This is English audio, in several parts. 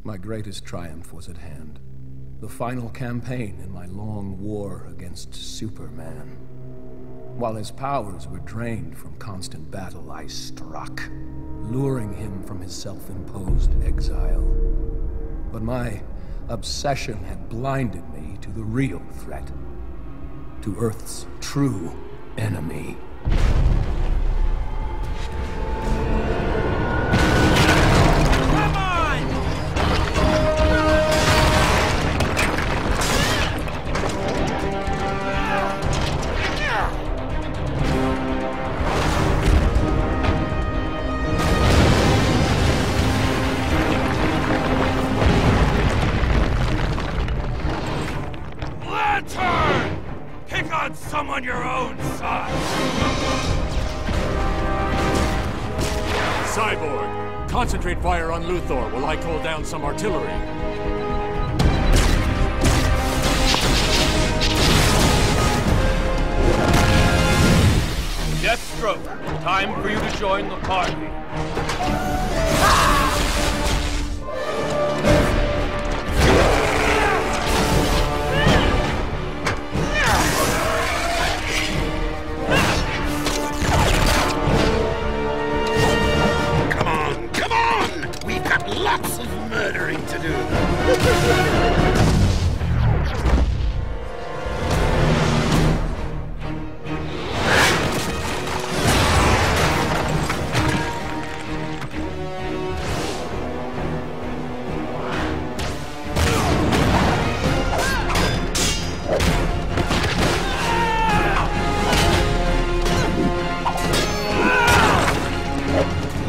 My greatest triumph was at hand. The final campaign in my long war against Superman. While his powers were drained from constant battle, I struck, luring him from his self-imposed exile. But my obsession had blinded me to the real threat. To Earth's true enemy. Someone your own size! Cyborg, concentrate fire on Luthor while I call down some artillery. Deathstroke, time for you to join the party. Lots of murdering to do.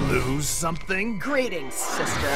Lose something? Greetings, sister.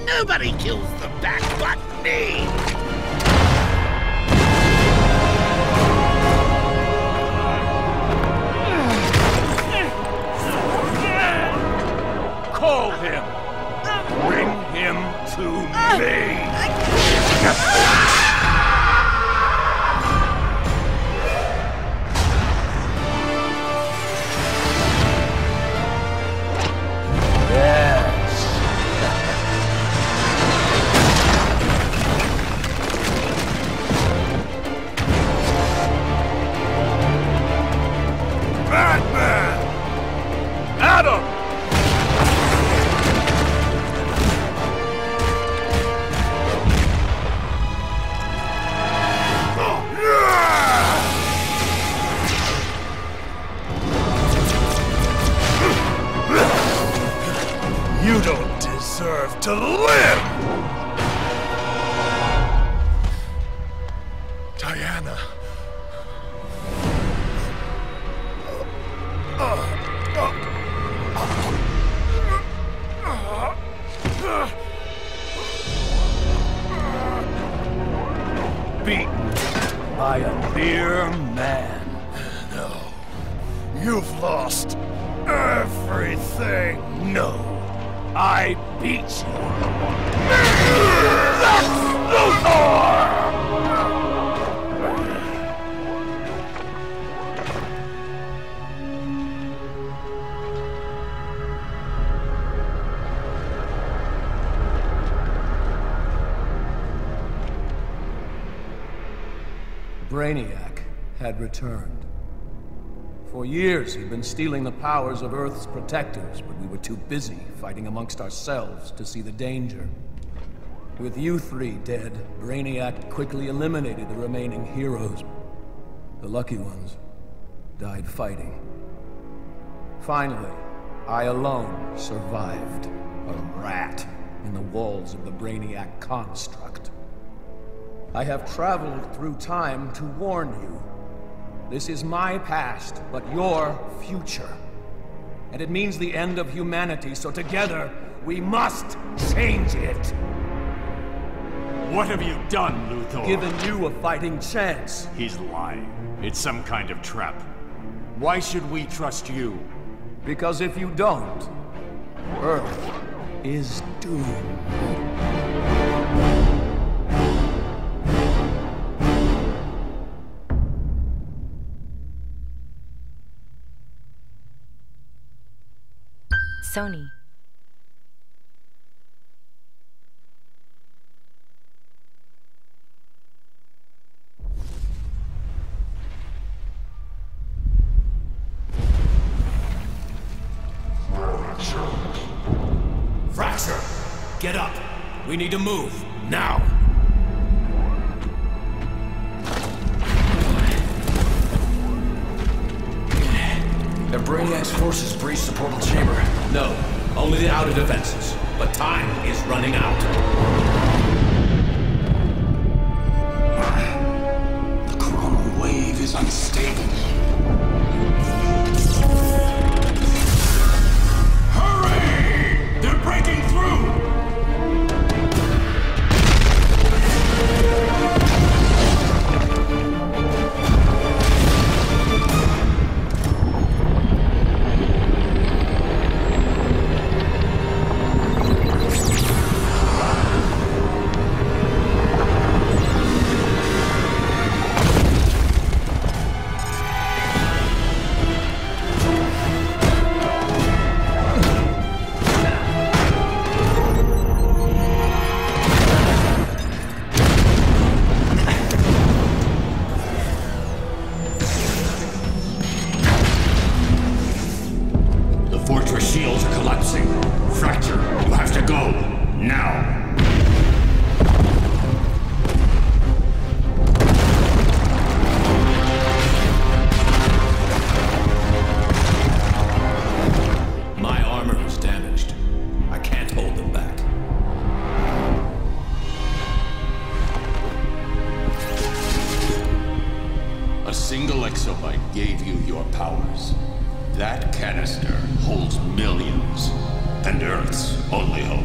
Nobody kills the Bat but me! Call him! Bring him to me! You don't deserve to live! Diana. Beaten by a mere man. No. You've lost everything. No. I beat you. Lex Luthor! Brainiac had returned. For years, he'd been stealing the powers of Earth's protectors, but we were too busy fighting amongst ourselves to see the danger. With you three dead, Brainiac quickly eliminated the remaining heroes. The lucky ones died fighting. Finally, I alone survived. A rat in the walls of the Brainiac construct. I have traveled through time to warn you. This is my past, but your future. And it means the end of humanity, so together, we must change it! What have you done, Luthor? Given you a fighting chance. He's lying. It's some kind of trap. Why should we trust you? Because if you don't, Earth is doomed. Sony. Fracture! Get up! We need to move, now! Have Brainiac's forces breached the portal chamber? No, only the outer defenses. But time is running out. The chronal wave is unstable. Hurry! They're breaking through! Shields are collapsing. Fracture, you have to go. Now. My armor is damaged. I can't hold them back. A single exobyte gave you your powers. That canister holds millions, and Earth's only hope.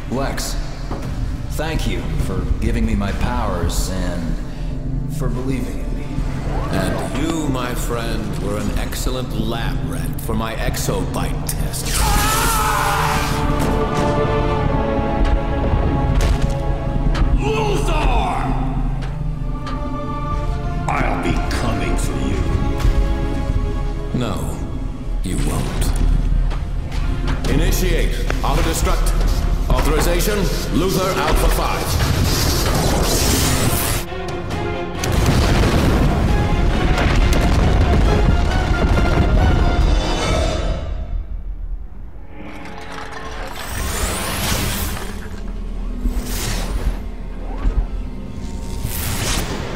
Lex, thank you for giving me my powers and for believing in me. And you, my friend, were an excellent lab rat for my exobyte test. Luthor! I'll be coming for you. No, you won't. Initiate auto-destruct. Authorization, Luthor Alpha 5.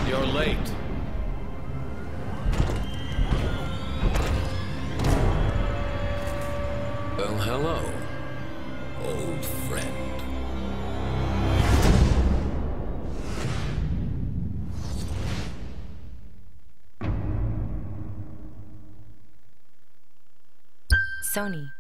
You're late. Well, hello, old friend. Sony.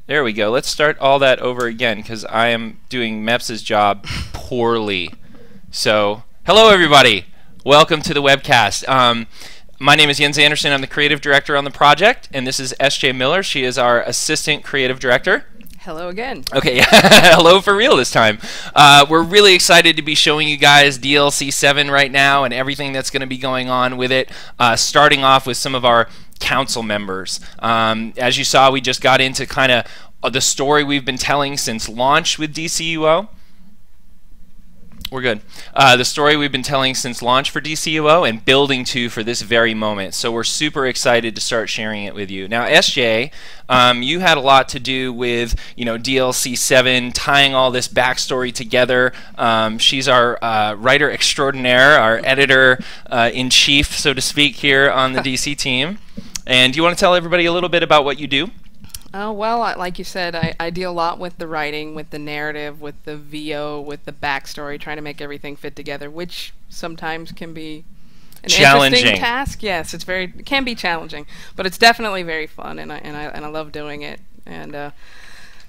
There we go. Let's start all that over again because I am doing Meps' job poorly. So, hello everybody. Welcome to the webcast. My name is Jens Anderson. I'm the creative director on the project, and this is SJ Miller. She is our assistant creative director. Hello again. Okay, hello for real this time. We're really excited to be showing you guys DLC 7 right now and everything that's going to be going on with it, starting off with some of our council members. As you saw, we just got into kind of the story we've been telling since launch with DCUO. We're good. The story we've been telling since launch for DCUO and building to for this very moment. So we're super excited to start sharing it with you. Now, SJ, you had a lot to do with, you know, DLC 7, tying all this backstory together. She's our writer extraordinaire, our editor in chief, so to speak, here on the DC team. And do you want to tell everybody a little bit about what you do? Well, like you said, I deal a lot with the writing, with the narrative, with the VO, with the backstory, trying to make everything fit together, which sometimes can be an interesting task. Yes, it can be challenging, but it's definitely very fun, and I love doing it. And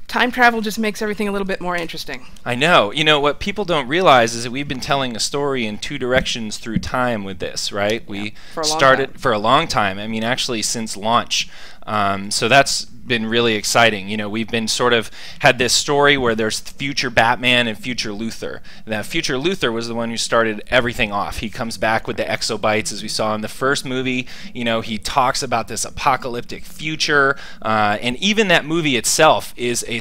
time travel just makes everything a little bit more interesting. I know. You know, what people don't realize is that we've been telling a story in two directions through time with this, right? Yeah, we started for a long time. I mean, actually, since launch. So that's been really exciting. You know, we've been sort of had this story where there's future Batman and future Luthor. Now, future Luthor was the one who started everything off. He comes back with the exobites, as we saw in the first movie. You know, he talks about this apocalyptic future, and even that movie itself is a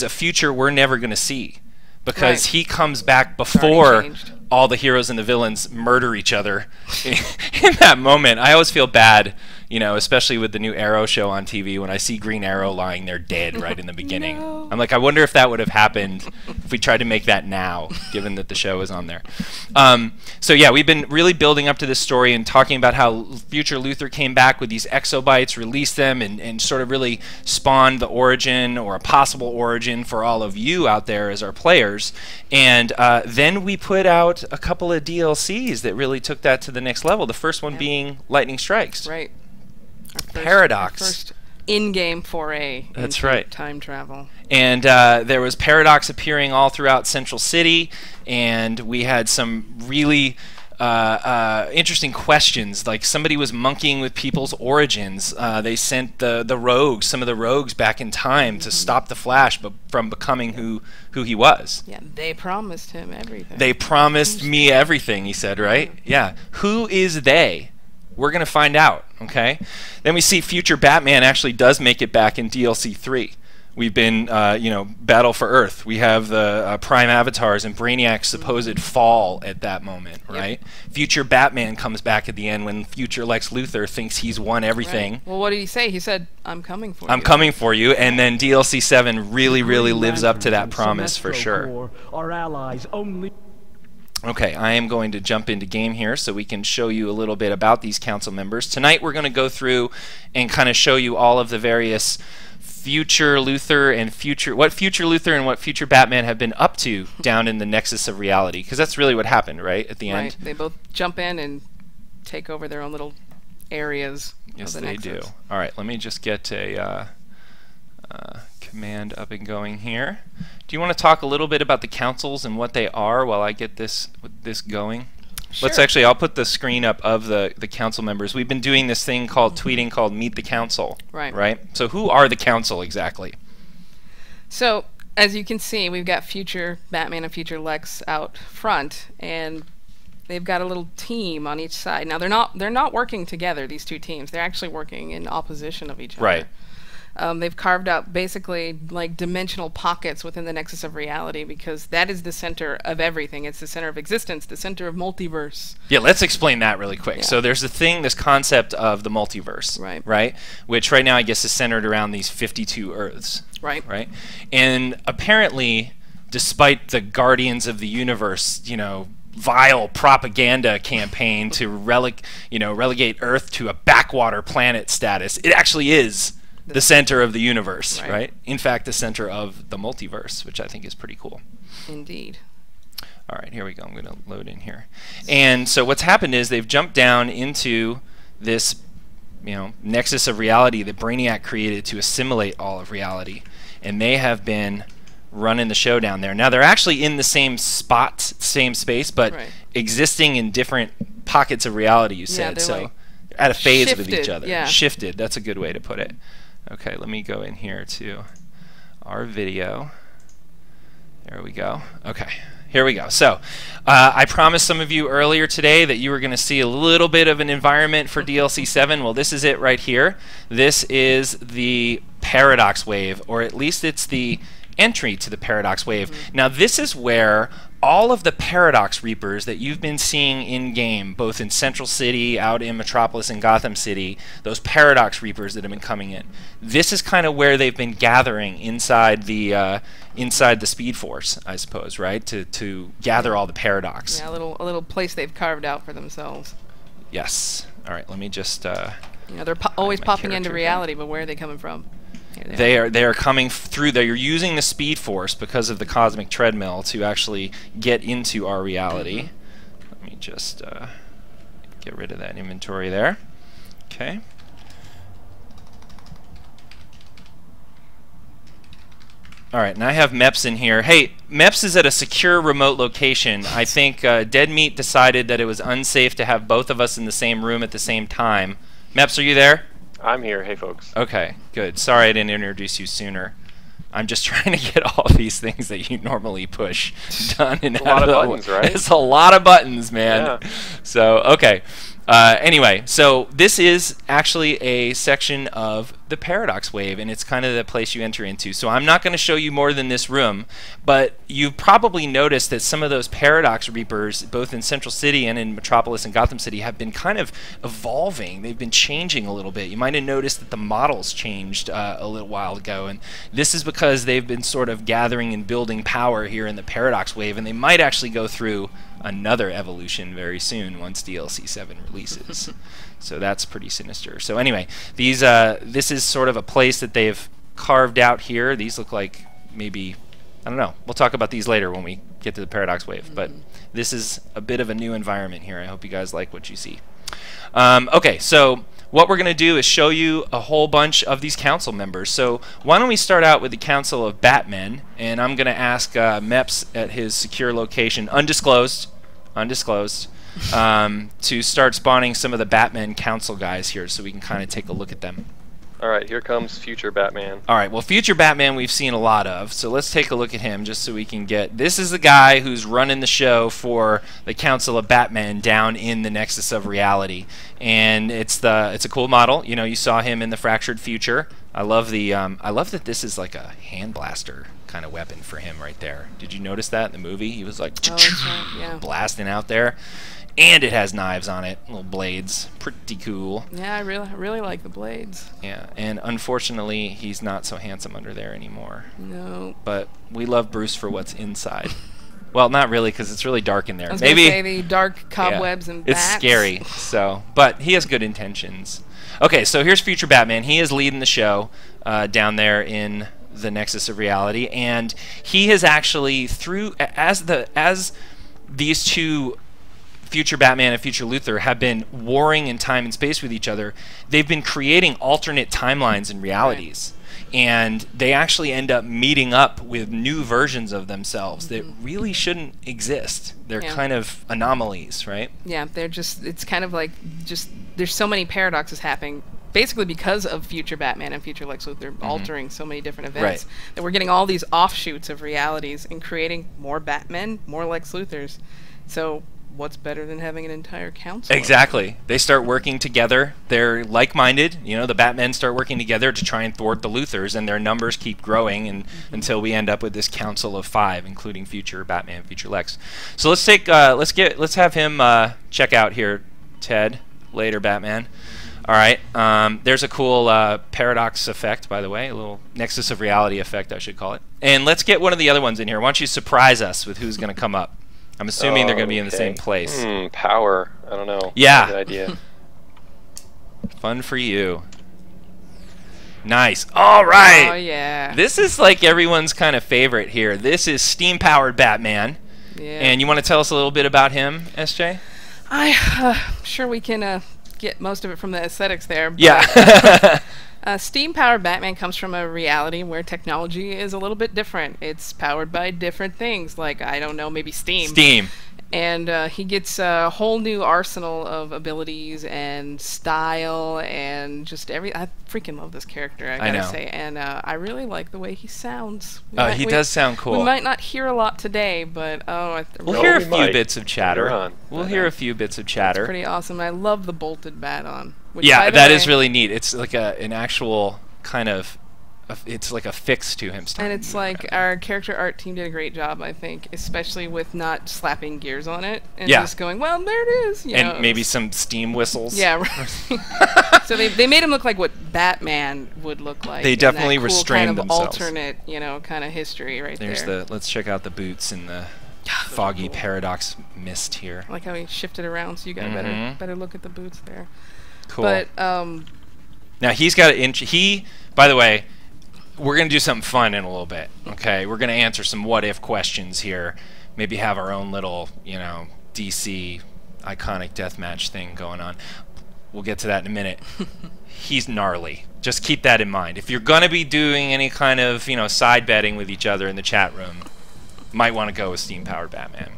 future we're never going to see, because he comes back before all the heroes and the villains murder each other in that moment. I always feel bad, you know, especially with the new Arrow show on TV, when I see Green Arrow lying there dead right in the beginning. No. I'm like, I wonder if that would have happened if we tried to make that now, given that the show is on there. So yeah, we've been really building up to this story and talking about how future Luthor came back with these exobites, released them, and sort of really spawned the origin, or a possible origin, for all of you out there as our players. And then we put out a couple of DLCs that really took that to the next level. The first one being Lightning Strikes. Right. Paradox. First in-game foray into time travel. And there was Paradox appearing all throughout Central City, and we had some really interesting questions. Like, somebody was monkeying with people's origins. They sent the rogues, some of the rogues, back in time to stop the Flash from becoming who he was. Yeah, they promised him everything. They promised me everything, he said, right? Yeah. Who is they? We're going to find out, okay? Then we see future Batman actually does make it back in DLC 3. We've been, you know, Battle for Earth. We have the Prime Avatars and Brainiac's supposed fall at that moment, right? Yep. Future Batman comes back at the end when future Lex Luthor thinks he's won everything. Right. Well, what did he say? He said, I'm coming for you. I'm coming for you. And then DLC 7 really, really lives up to that promise for sure. Our allies only... Okay, I am going to jump into game here so we can show you a little bit about these council members. Tonight we're going to go through and kind of show you all of the various future Luthor and what future Luthor and what future Batman have been up to down in the Nexus of Reality, because that's really what happened, right, at the end? Right, they both jump in and take over their own little areas. Yes, they do. All right, let me just get a command up and going here. Do you want to talk a little bit about the councils and what they are while I get this going? Sure. I'll put the screen up of the council members. We've been doing this thing called tweeting called Meet the Council. Right? So who are the council exactly? So, as you can see, we've got future Batman and future Lex out front, and they've got a little team on each side. Now, they're not working together, these two teams. They're actually working in opposition of each other. Right. They've carved out basically like dimensional pockets within the Nexus of Reality, because that is the center of everything. It's the center of existence, the center of multiverse. Yeah, let's explain that really quick. Yeah. So there's this concept of the multiverse, right? Which right now I guess is centered around these 52 Earths. Right? And apparently, despite the Guardians of the Universe, you know, vile propaganda campaign to relegate Earth to a backwater planet status, it actually is the center of the universe, right? In fact, the center of the multiverse, which I think is pretty cool. Indeed. All right, here we go. I'm going to load in here. And so what's happened is they've jumped down into this nexus of reality that Brainiac created to assimilate all of reality, and they have been running the show down there. Now they're actually in the same spot, same space, but existing in different pockets of reality. You said so. Like at a phase with each other. Yeah. Shifted. That's a good way to put it. Okay, let me go in here to our video. There we go. Okay, here we go. So I promised some of you earlier today that you were going to see a little bit of an environment for DLC 7. Well, this is it right here. This is the Paradox Wave, or at least it's the entry to the Paradox Wave. Now this is where all of the Paradox Reapers that you've been seeing in-game, both in Central City, out in Metropolis and Gotham City, those Paradox Reapers that have been coming in, this is kind of where they've been gathering inside the Speed Force, I suppose, right? To gather all the Paradox. Yeah, a little place they've carved out for themselves. Yes. All right, let me just they're always popping into reality, but where are they coming from? They are coming through. They're using the Speed Force because of the cosmic treadmill to actually get into our reality. Let me just get rid of that inventory there. Okay. All right, and I have Meps in here. Hey, Meps is at a secure remote location. I think Dead Meat decided that it was unsafe to have both of us in the same room at the same time. Meps, are you there? I'm here. Hey, folks. Okay, good. Sorry I didn't introduce you sooner. I'm just trying to get all these things that you normally push done. And a lot of buttons, right? It's a lot of buttons, man. Yeah. So, okay. Anyway, so this is actually a section of the Paradox Wave, and it's kind of the place you enter into. So I'm not going to show you more than this room, but you've probably noticed that some of those Paradox Reapers, both in Central City and in Metropolis and Gotham City, have been kind of evolving. They've been changing a little bit. You might have noticed that the models changed a little while ago, and this is because they've been sort of gathering and building power here in the Paradox Wave, and they might actually go through another evolution very soon once DLC 7 releases. So that's pretty sinister. So anyway, these this is sort of a place that they've carved out here. These look like maybe, I don't know, we'll talk about these later when we get to the Paradox Wave, but this is a bit of a new environment here. I hope you guys like what you see. Okay, so what we're going to do is show you a whole bunch of these council members. So why don't we start out with the Council of Batmen, and I'm going to ask Meps at his secure location, undisclosed, to start spawning some of the Batman Council guys here so we can kind of take a look at them. Alright, here comes future Batman. Alright, well, future Batman we've seen a lot of, so let's take a look at him just so we can get... This is the guy who's running the show for the Council of Batman down in the Nexus of Reality. And it's a cool model. You know, you saw him in the Fractured Future. I love that this is like a hand blaster kind of weapon for him right there. Did you notice that in the movie? He was like blasting out there. And it has knives on it, little blades. Pretty cool. Yeah, I really like the blades. Yeah, and unfortunately, he's not so handsome under there anymore. No. But we love Bruce for what's inside. Well, not really, because it's really dark in there. I was gonna say the dark cobwebs and bats. It's scary. So, but he has good intentions. Okay, so here's future Batman. He is leading the show down there in the Nexus of Reality, and he has actually as these two, future Batman and future Luthor, have been warring in time and space with each other, they've been creating alternate timelines and realities. Right. And they actually end up meeting up with new versions of themselves that really shouldn't exist. They're kind of anomalies, right? Yeah, they're just, it's kind of like, just, there's so many paradoxes happening, basically because of future Batman and future Lex Luthor altering so many different events, that we're getting all these offshoots of realities and creating more Batmen, more Lex Luthors. So what's better than having an entire council? Exactly. They start working together. They're like-minded. You know, the Batmen start working together to try and thwart the Luthors, and their numbers keep growing and until we end up with this council of 5, including future Batman, future Lex. So let's take let's have him check out here, Ted. Later, Batman. All right. There's a cool paradox effect, by the way, a little Nexus of Reality effect, I should call it. And let's get one of the other ones in here. Why don't you surprise us with who's going to come up? I'm assuming they're going to be in the same place. Power. I don't know. Yeah. Good idea. Fun for you. Nice. All right. Oh, yeah. This is like everyone's kind of favorite here. This is steam-powered Batman. Yeah. And you want to tell us a little bit about him, SJ? I'm sure we can get most of it from the aesthetics there. But, Yeah. Steam-powered Batman comes from a reality where technology is a little bit different. It's powered by different things, like, I don't know, maybe steam. Steam. And he gets a whole new arsenal of abilities and style and just I freaking love this character, I gotta say. And I really like the way he sounds. He does sound cool. We might not hear a lot today, but we'll hear a few bits of chatter. We'll hear a few bits of chatter. It's pretty awesome. I love the bolted bat on. Which, yeah, that is really neat. It's like an actual kind of, it's like a fix to him. And it's like our character art team did a great job, I think, especially with not slapping gears on it and just going, well, there it is. You know, maybe some steam whistles. Yeah, right. So they made him look like what Batman would look like. They definitely cool restrained kind of themselves. Alternate, kind of history right there. There's let's check out the boots in the foggy paradox mist here. I like how he shifted around, so you got a better look at the boots there. Cool. But now he's got an by the way, we're going to do something fun in a little bit, okay? We're going to answer some what-if questions here. Maybe have our own little, DC iconic deathmatch thing going on. We'll get to that in a minute. He's gnarly. Just keep that in mind. If you're going to be doing any kind of, side betting with each other in the chat room, might want to go with steam-powered Batman.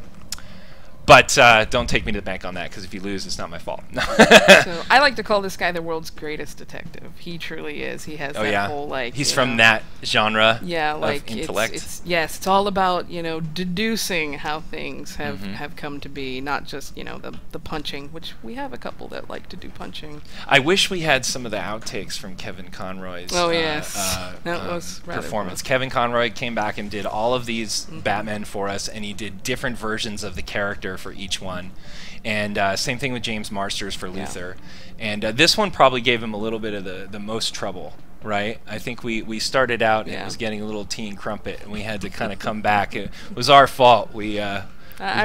But don't take me to the bank on that, because if you lose, it's not my fault. So I like to call this guy the world's greatest detective. He truly is. He has that whole He's from that genre. Yeah, like of intellect. It's all about deducing how things have come to be, not just the punching, which we have a couple that like to do punching. I wish we had some of the outtakes from Kevin Conroy's. Oh yes, that was rather performance. cool. Kevin Conroy came back and did all of these Batman for us, and he did different versions of the character for each one, and same thing with James Marsters for Luthor. And this one probably gave him a little bit of the most trouble, right? I think we started out and it was getting a little tea and crumpet, and we had to kind of come back. It was our fault. I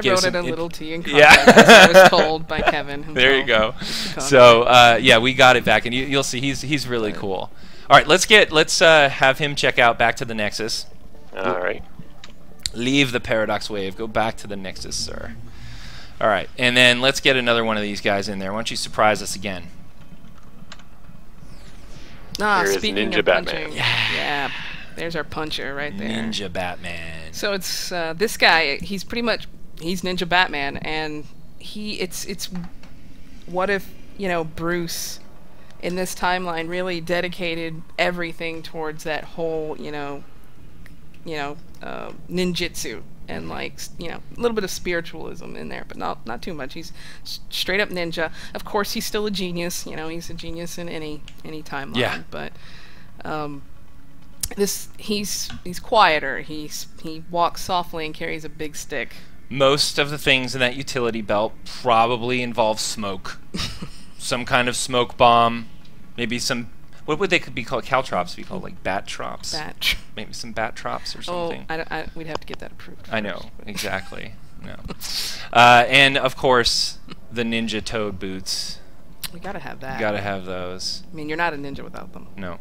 wrote it a little tea and crumpet, as I was told by Kevin himself. There you go. So we got it back, and you'll see he's really cool. All right, let's have him check out Back to the Nexus. All right. Leave the Paradox Wave. Go back to the Nexus, sir. All right, and then let's get another one of these guys in there. Why don't you surprise us again? Here is speaking Ninja of Batman. punching, yeah, there's our puncher right there. Ninja Batman. So it's this guy. He's Ninja Batman, and it's what if Bruce in this timeline really dedicated everything towards that whole ninjutsu. And a little bit of spiritualism in there, but not too much. He's straight up ninja. Of course, he's still a genius. He's a genius in any timeline. Yeah. But he's quieter. He walks softly and carries a big stick. Most of the things in that utility belt probably involve smoke, some kind of smoke bomb, maybe some. What would they be called? Caltrops be called, like bat trops? Maybe some bat trops or something. Oh, we'd have to get that approved. I know, exactly. No. And of course, the Ninja Toad boots. We gotta have that. You gotta have those. I mean, you're not a ninja without them. No.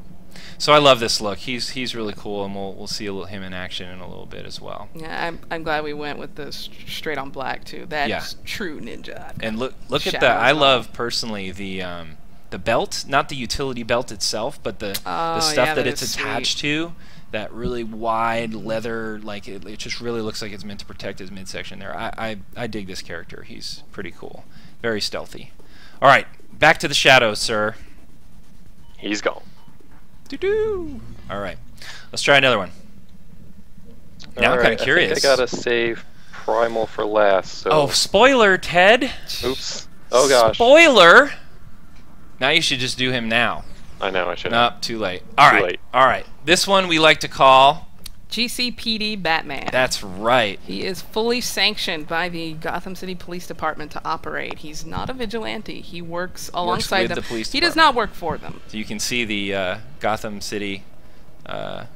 So I love this look. He's really cool, and we'll see him in action in a little bit as well. Yeah, I'm glad we went with the straight on black too. That's true ninja. And look at that. I love personally the belt, not the utility belt itself, but the stuff that it's attached to. That really wide leather, like it just really looks like it's meant to protect his midsection there. I dig this character. He's pretty cool. Very stealthy. All right, back to the shadows, sir. He's gone. Doo-doo. All right, let's try another one. Now I'm kind of curious. I think I gotta save Primal for last. So. Oh, spoiler, Ted. Oops. Oh gosh. Spoiler. Now you should just do him now. I know, I should. Nope, too late. All right. This one we like to call GCPD Batman. That's right. He is fully sanctioned by the Gotham City Police Department to operate. He's not a vigilante. He works alongside them. The police he does not work for them. So you can see the Gotham City, kind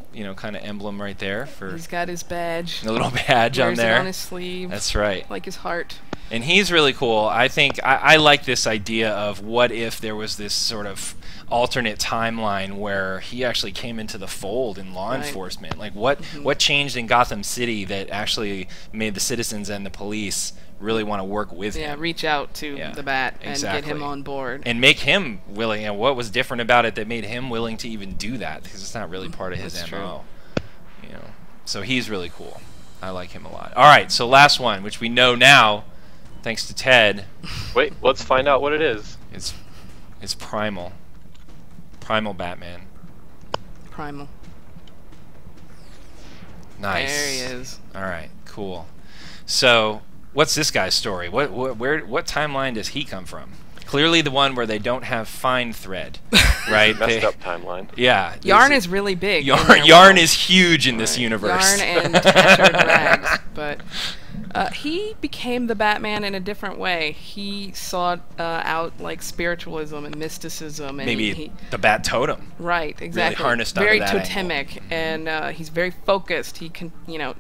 of emblem right there. He's got his badge. A little badge on there. Wears it on his sleeve. That's right. Like his heart. And he's really cool. I think I like this idea of what if there was this sort of alternate timeline where he actually came into the fold in law enforcement. Like what changed in Gotham City that actually made the citizens and the police really want to work with him. Yeah, reach out to the Bat and get him on board. And make him willing. And what was different about it that made him willing to even do that? Because it's not really part of his MO. You know, so he's really cool. I like him a lot. All right, so last one, which we know now, thanks to Ted. Wait, let's find out what it is. It's Primal. Primal Batman. Primal. Nice. There he is. All right, cool. So, what's this guy's story? What timeline does he come from? Clearly the one where they don't have fine thread, right? Messed up timeline. Yeah. Yarn is really big. Yarn is huge in this universe. Yarn and tattered rags. But he became the Batman in a different way. He sought out like spiritualism and mysticism. And maybe the Bat Totem. Right, exactly. Really harnessed very onto that totemic, and he's very focused. He can, you know,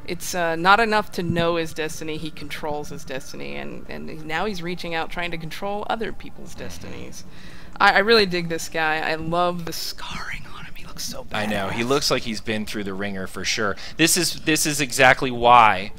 it's not enough to know his destiny. He controls his destiny, and now he's reaching out, trying to control other people's destinies. I really dig this guy. I love the scarring on him. He looks so bad. I know. He looks like he's been through the ringer for sure. This is exactly why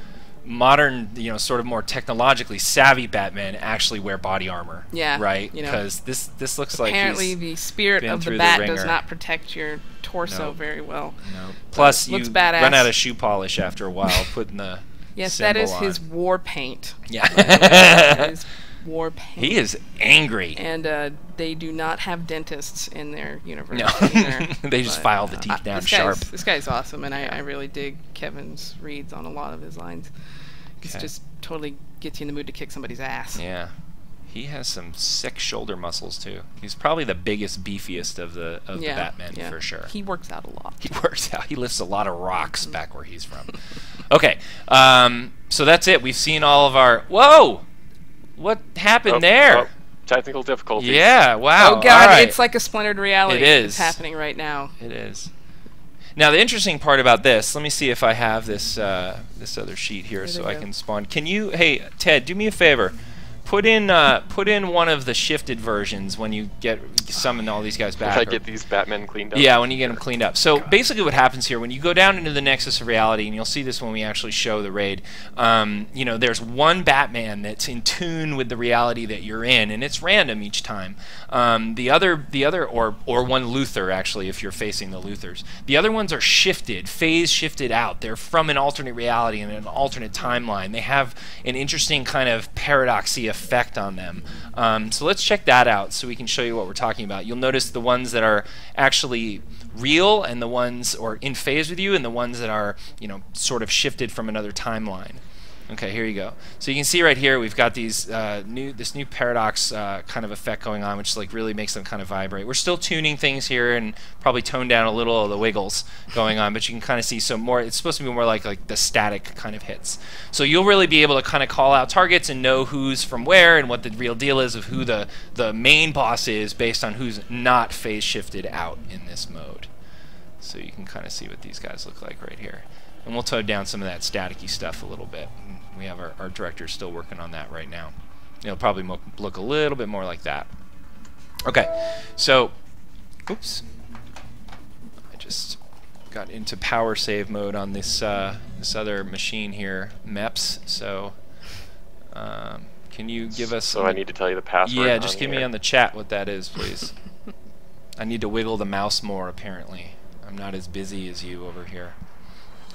modern, you know, sort of more technologically savvy Batmen actually wear body armor. Yeah. Right? You know, because this looks like apparently the spirit of the Bat does not protect your torso very well. No. Plus, you badass. run out of shoe polish after a while putting the yes, that is on. his war paint. Yeah. That is war paint. He is angry. And they do not have dentists in their universe. No. Either, they just file the teeth down sharp. This guy's awesome, and I really dig Kevin's reads on a lot of his lines. He just totally gets you in the mood to kick somebody's ass. Yeah. He has some sick shoulder muscles too. He's probably the biggest, beefiest of the Batmen for sure. He works out a lot. He works out. He lifts a lot of rocks back where he's from. Okay, so that's it. We've seen all of our. Whoa! What happened there? Technical difficulties. Yeah. Wow. Oh God! It's like a splintered reality. It is. It's happening right now. It is. Now the interesting part about this. Let me see if I have this this other sheet here, so I can spawn. Can you? Hey, Ted, do me a favor. Put in one of the shifted versions when you summon all these guys back. If I get these Batmen cleaned up. Yeah, when you get them cleaned up. So basically, what happens here when you go down into the Nexus of Reality, and you'll see this when we actually show the raid. You know, there's one Batman that's in tune with the reality that you're in, and it's random each time. The other, or one Luthor actually, if you're facing the Luthors. The other ones are shifted, phase shifted out. They're from an alternate reality and an alternate timeline. They have an interesting kind of paradoxy effect on them. So let's check that out so we can show you what we're talking about. You'll notice the ones that are actually real and the ones or in phase with you and the ones that are, you know, sort of shifted from another timeline. Okay, here you go. So you can see right here we've got these this new paradox kind of effect going on, which like really makes them kind of vibrate. We're still tuning things here and probably tone down a little of the wiggles going on, but you can kind of see some more. It's supposed to be more like the static kind of hits. So you'll really be able to kind of call out targets and know who's from where and what the real deal is of who the main boss is based on who's not phase shifted out in this mode. So you can kind of see what these guys look like right here. And we'll tone down some of that staticky stuff a little bit. We have our director still working on that right now. It'll probably look a little bit more like that. Okay, so, oops. I just got into power save mode on this this other machine here, MEPS. So, can you give us? So I need to tell you the password. Yeah, just give me on the chat what that is, please. I need to wiggle the mouse more. Apparently, I'm not as busy as you over here.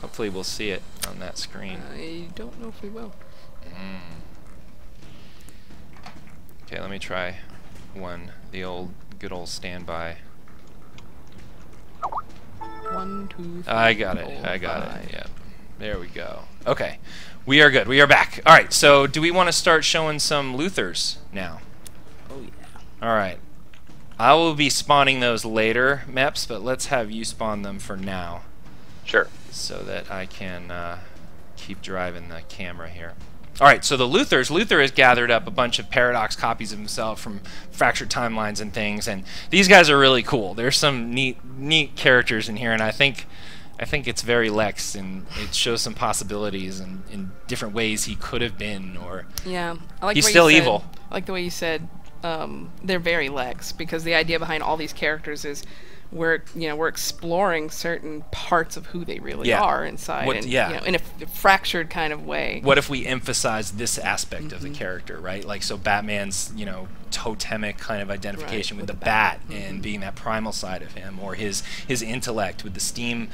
Hopefully we'll see it on that screen. I don't know if we will. Okay, let me try the good old standby. 1, 2, 3, I got it. 4, I got 5. it. Yeah. There we go. Okay. We are good. We are back. All right. So, do we want to start showing some Luthors now? Oh yeah. All right. I will be spawning those later, Meps, but let's have you spawn them for now. Sure. So that I can keep driving the camera here. All right, so the Luthors. Luthor has gathered up a bunch of Paradox copies of himself from fractured timelines and things, and these guys are really cool. There's some neat characters in here, and I think it's very Lex, and it shows some possibilities and in different ways he could have been, or yeah, I like he's the way still you said, evil. I like the way you said they're very Lex, because the idea behind all these characters is we're exploring certain parts of who they really are inside, in a fractured kind of way. What if we emphasize this aspect of the character, right? Like, so Batman's, totemic kind of identification with the bat and being that primal side of him, or his intellect with the steam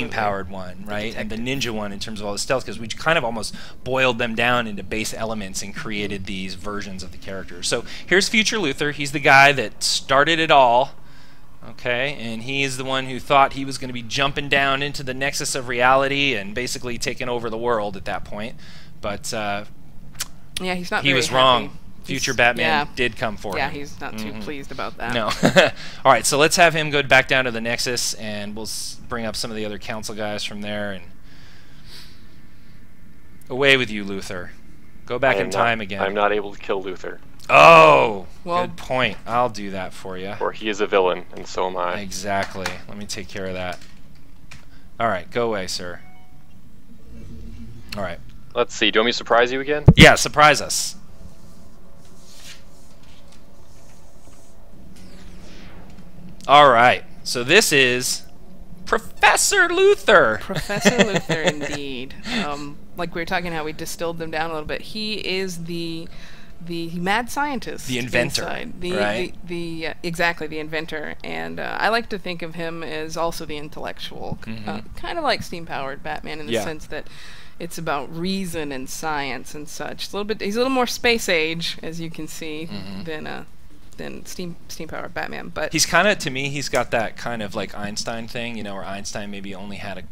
powered one, right? And the ninja one in terms of all the stealth, because we kind of almost boiled them down into base elements and created these versions of the characters. So here's Future Luthor. He's the guy that started it all. Okay, and he's the one who thought he was going to be jumping down into the nexus of reality and basically taking over the world at that point. But yeah, he's not. He was happy. Wrong. Future Batman did come for him. Yeah, he's not too pleased about that. No. All right, so let's have him go back down to the nexus, and we'll bring up some of the other council guys from there. And away with you, Luthor. Go back in time again. I'm not able to kill Luthor. Oh, good point. I'll do that for you. Or he is a villain, and so am I. Exactly. Let me take care of that. All right, go away, sir. All right. Let's see. Do you want me to surprise you again? Yeah, surprise us. All right. So this is Professor Luthor. Professor Luthor, indeed. Like we were talking, how we distilled them down a little bit. He is the mad scientist, the inventor, right? Exactly, the inventor. And I like to think of him as also the intellectual, kind of like steam-powered Batman in the sense that it's about reason and science and such. He's a little more space age, as you can see, than steam-powered Batman. But he's kind of, to me, he's got that kind of like Einstein thing, where Einstein maybe only had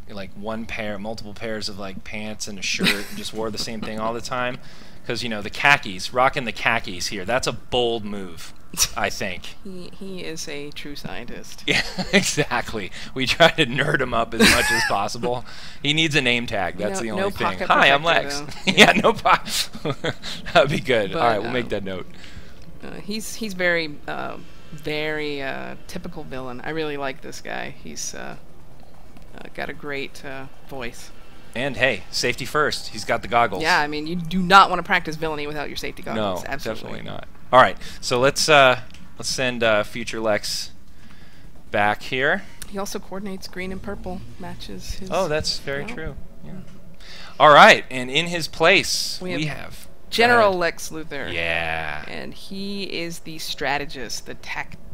multiple pairs of like pants and a shirt and just wore the same thing all the time. Because, the khakis, rocking the khakis here, that's a bold move, I think. He is a true scientist. Yeah, exactly. We try to nerd him up as much as possible. He needs a name tag, that's the only thing. Hi, I'm Lex. Yeah, no pocket. That'd be good. But, all right, we'll make that note. He's very, very typical villain. I really like this guy. He's got a great voice. And hey, safety first. He's got the goggles. Yeah, I mean, you do not want to practice villainy without your safety goggles. No, absolutely. Definitely not. All right, so let's send Future Lex back here. He also coordinates green and purple, matches his. Oh, that's very true. Yeah. All right, and in his place we have General Lex Luthor. Yeah. And he is the strategist, the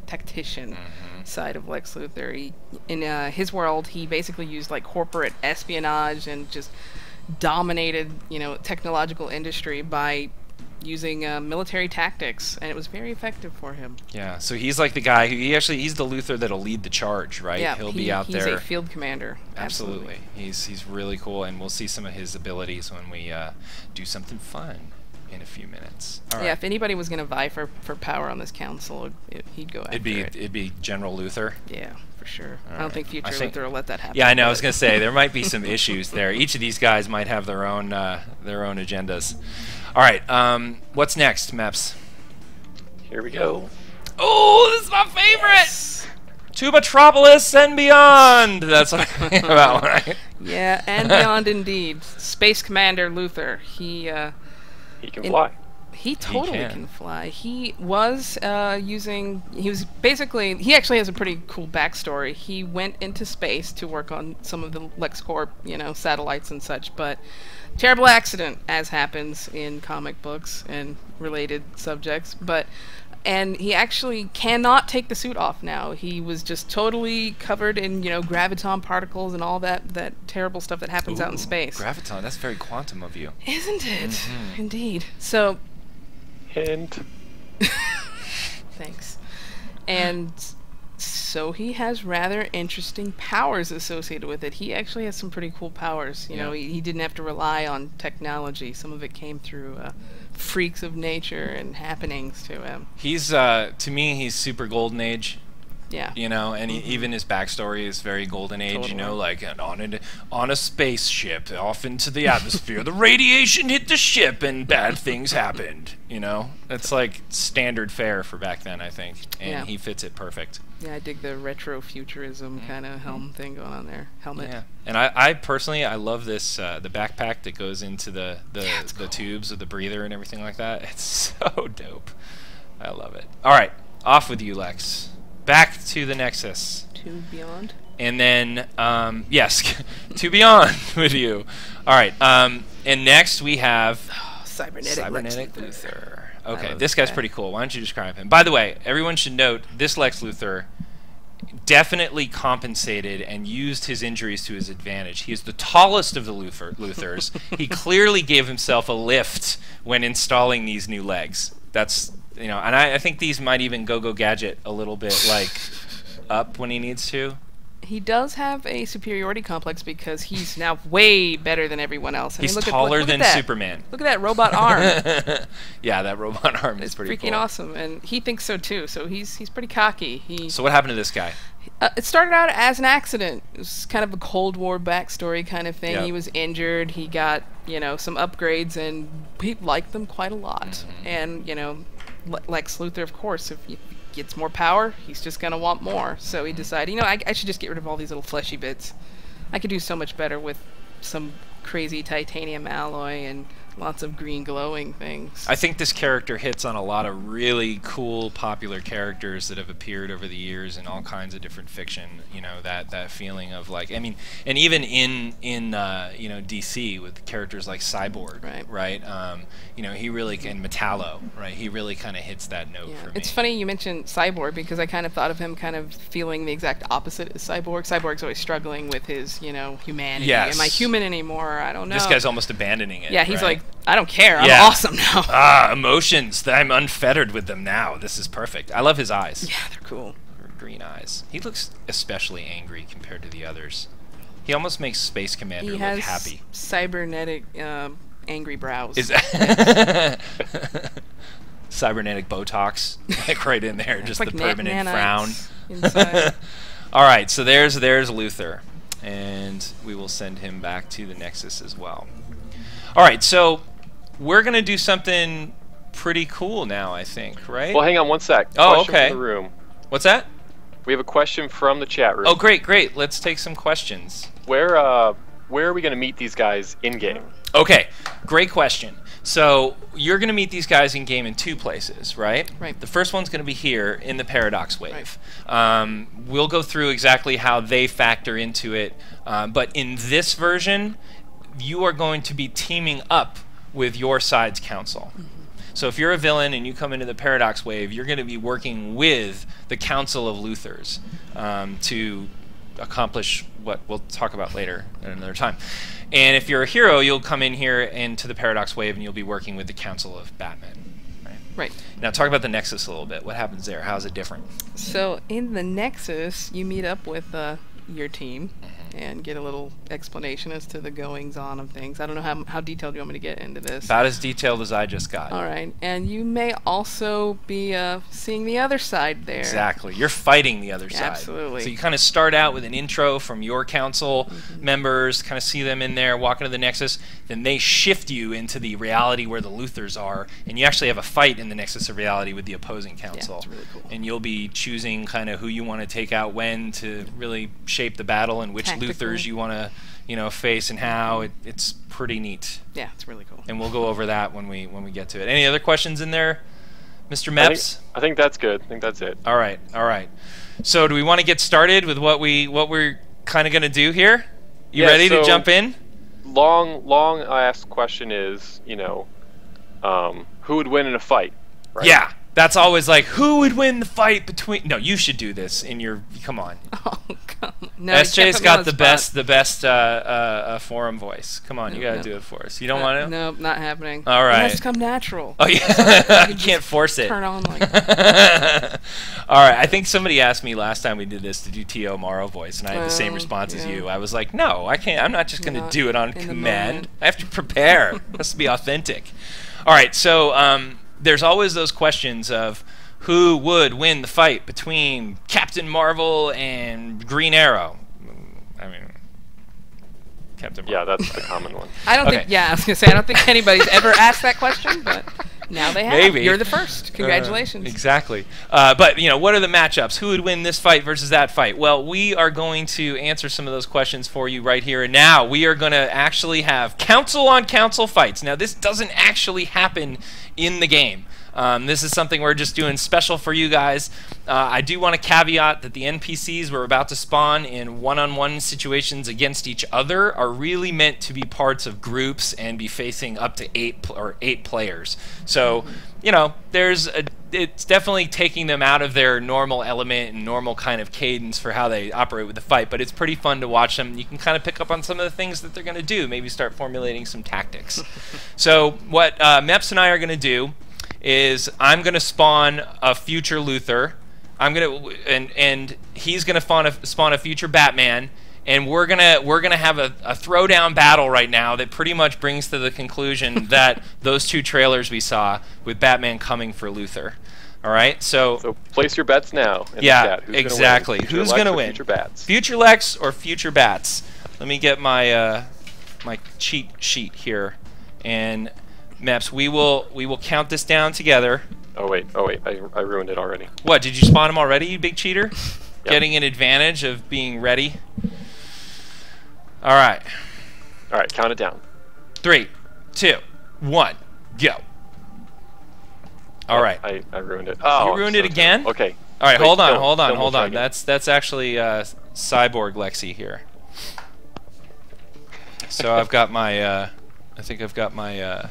tactician side of Lex Luthor. In his world, he basically used like corporate espionage and just dominated, technological industry by using military tactics, and it was very effective for him. Yeah, so he's like the guy who he's the Luthor that'll lead the charge, right? Yeah, he'll be out there. He's a field commander. Absolutely. He's really cool, and we'll see some of his abilities when we do something fun in a few minutes. All right. Yeah, if anybody was going to vie for power on this council, he'd go after it. It'd be General Luthor. Yeah, for sure. I don't think Future Luthor will let that happen. Yeah, I know. I was going to say there might be some issues there. Each of these guys might have their own agendas. All right. What's next, Meps? Here we go. Oh, this is my favorite. To Metropolis and beyond. That's what I'm thinking about, right? Yeah, and beyond indeed. Space Commander Luthor. He can fly. He totally can fly. He was he actually has a pretty cool backstory. He went into space to work on some of the LexCorp, satellites and such, but terrible accident, as happens in comic books and related subjects, and he actually cannot take the suit off now. He was just totally covered in, graviton particles and all that terrible stuff that happens out in space. Graviton, that's very quantum of you. Isn't it? Indeed. So... Hint. Thanks. And so he has rather interesting powers associated with it. He actually has some pretty cool powers. He didn't have to rely on technology. Some of it came through freaks of nature and happenings to him. He's to me, he's super Golden Age. Yeah. And even his backstory is very Golden Age. Totally. Like on a spaceship off into the atmosphere, the radiation hit the ship and bad things happened. It's like standard fare for back then, I think, and he fits it perfect. Yeah, I dig the retro futurism kind of helm thing going on there. Helmet. Yeah, and I personally love this the backpack that goes into the cool. tubes with the breather and everything like that. It's so dope. I love it. All right, off with you, Lex. Back to the Nexus. To Beyond. And then, yes, to Beyond with you. All right, and next we have Cybernetic Luthor. Okay, this guy's pretty cool. Why don't you describe him? By the way, everyone should note this Lex Luthor definitely compensated and used his injuries to his advantage. He is the tallest of the Luthors. He clearly gave himself a lift when installing these new legs. That's, and I think these might even go Gadget a little bit like up when he needs to. He does have a superiority complex because he's now way better than everyone else. He's taller than Superman. Look at that robot arm. Yeah, that robot arm is pretty cool. Freaking awesome, and he thinks so too. So he's pretty cocky. So what happened to this guy? It started out as an accident. It was kind of a Cold War backstory kind of thing. Yep. He was injured. He got some upgrades, and he liked them quite a lot. And Lex Luthor, of course, if he gets more power, he's just gonna want more. So he decided, I should just get rid of all these little fleshy bits. I could do so much better with some crazy titanium alloy and lots of green glowing things. I think this character hits on a lot of really cool, popular characters that have appeared over the years in all kinds of different fiction. That feeling of like, and even in DC with characters like Cyborg, right? He really and Metallo, right? He really kind of hits that note for me. It's funny you mentioned Cyborg because I kind of thought of him kind of feeling the exact opposite as Cyborg. Cyborg's always struggling with his, humanity. Yes. Am I human anymore? I don't know. This guy's almost abandoning it. Yeah, he's right? like, I don't care. I'm awesome now. Emotions. I'm unfettered with them now. This is perfect. I love his eyes. Yeah, they're cool. Green eyes. He looks especially angry compared to the others. He almost makes Space Commander look happy. He has cybernetic angry brows. Is that cybernetic Botox, like right in there, just like the permanent frown. Inside. All right, so there's Luthor, and we will send him back to the Nexus as well. All right, so we're gonna do something pretty cool now, I think, right? Well, hang on one sec. Oh, question okay. From the room. What's that? We have a question from the chat room. Oh, great. Let's take some questions. Where are we going to meet these guys in-game? Okay, great question. So you're going to meet these guys in-game in two places, right? Right. The first one's going to be here in the Paradox Wave. Right. We'll go through exactly how they factor into it, but in this version, you are going to be teaming up with your side's council. So if you're a villain and you come into the Paradox Wave, you're going to be working with the Council of Luthors to accomplish what we'll talk about later at another time. And if you're a hero, you'll come in here into the Paradox Wave and you'll be working with the Council of Batman. Right. Now talk about the Nexus a little bit. What happens there? How is it different? So in the Nexus, you meet up with your team and get a little explanation as to the goings-on of things. I don't know how detailed you want me to get into this. About as detailed as I just got. All right. And you may also be seeing the other side there. Exactly. You're fighting the other side. Absolutely. So you kind of start out with an intro from your council members, kind of see them in there, walk into the Nexus, then they shift you into the reality where the Luthors are, and you actually have a fight in the Nexus of reality with the opposing council. Yeah, it's really cool. And you'll be choosing kind of who you want to take out when to really shape the battle and which Luthors you want to face and how. It's pretty neat. Yeah, it's really cool. And we'll go over that when we get to it. Any other questions in there, Mr. Meps? I think that's good. I think that's it. All right. So do we want to get started with what we're kind of going to do here? You ready to jump in? Long asked question is, who would win in a fight? Right? Yeah. That's always like, who would win the fight between... No, you should do this in your... Come on. Oh, come on. No, SJ's got the best forum voice. Come on, you got to do it for us. You don't want to? No, not happening. All right. It has to come natural. Oh, yeah. You can't force it. Turn on like... All right. I think somebody asked me last time we did this to do T.O. Morrow voice, and I had the same response as you. I was like, no, I can't. I'm not just going to do it on command. I have to prepare. It has to be authentic. All right, so... there's always those questions of who would win the fight between Captain Marvel and Green Arrow. I mean, Captain Marvel. Yeah, that's the common one. I don't think. Yeah, I was gonna say I don't think anybody's ever asked that question, but now they have. Maybe You're the first. Congratulations. Exactly. But what are the matchups? Who would win this fight versus that fight? Well, we are going to answer some of those questions for you right here and now. We are going to actually have council on council fights. Now, this doesn't actually happen in the game. This is something we're just doing special for you guys. I do want to caveat that the NPCs we're about to spawn in one-on-one situations against each other are really meant to be parts of groups and be facing up to 8 players. So, you know, it's definitely taking them out of their normal element and normal kind of cadence for how they operate with the fight, but it's pretty fun to watch them. You can kind of pick up on some of the things that they're going to do, maybe start formulating some tactics. So what Meps and I are going to do is I'm going to spawn a future Luthor. And he's going to spawn a future Batman, and we're gonna have a throwdown battle right now that pretty much brings to the conclusion that those 2 trailers we saw with Batman coming for Luthor. All right, so place your bets now. In yeah, the chat. Who's exactly. Who's gonna win? Future Bats. Future Lex or Future Bats? Let me get my my cheat sheet here, and Meps, we will count this down together. Oh wait, I ruined it already. What, did you spawn him already, you big cheater? Yep. Getting an advantage of being ready. Alright. Alright, count it down. 3, 2, 1, go. Alright. I ruined it. Oh, you ruined it again? Okay. Alright, hold on. That's actually Cyborg Lexi here. So I've got my I think I've got my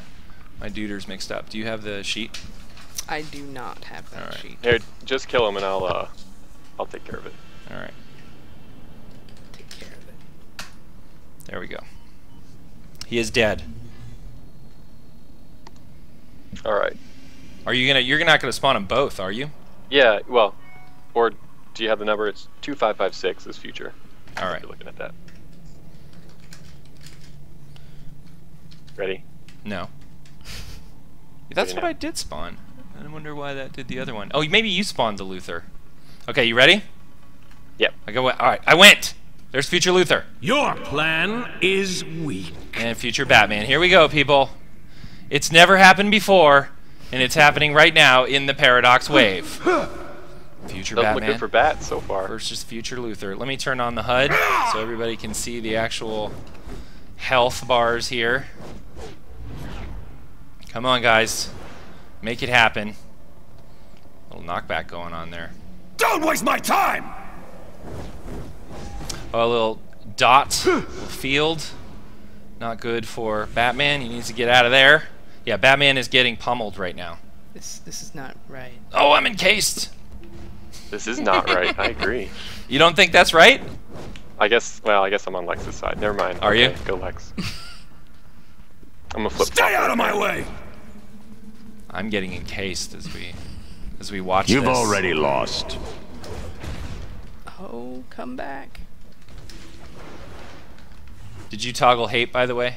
my duders mixed up. Do you have the sheet? I do not have that sheet. Here, just kill him and I'll take care of it. All right. Take care of it. There we go. He is dead. All right. Are you gonna? You're not gonna spawn them both, are you? Yeah. Well, or do you have the number? It's 2556 is future. All right. You're looking at that. Ready? No. That's what I did spawn. I wonder why that did the other one. Oh, maybe you spawned the Luthor. Okay, you ready? Yep. Alright, I went! There's future Luthor. Your plan is weak. And future Batman. Here we go, people. It's never happened before, and it's happening right now in the Paradox Wave. Future Doesn't Batman look good for Bats so far. versus future Luthor. Let me turn on the HUD so everybody can see the actual health bars here. Come on, guys. Make it happen. Little knockback going on there. Don't waste my time! Oh, a little dot, little field. Not good for Batman. He needs to get out of there. Yeah, Batman is getting pummeled right now. This is not right. Oh, I'm encased. This is not right. I agree. You don't think that's right? I guess I'm on Lex's side. Never mind. Are you? Go Lex. I'm gonna flip. Stay out of my way! I'm getting encased as we watch this. You've already lost. Oh, come back. Did you toggle hate, by the way?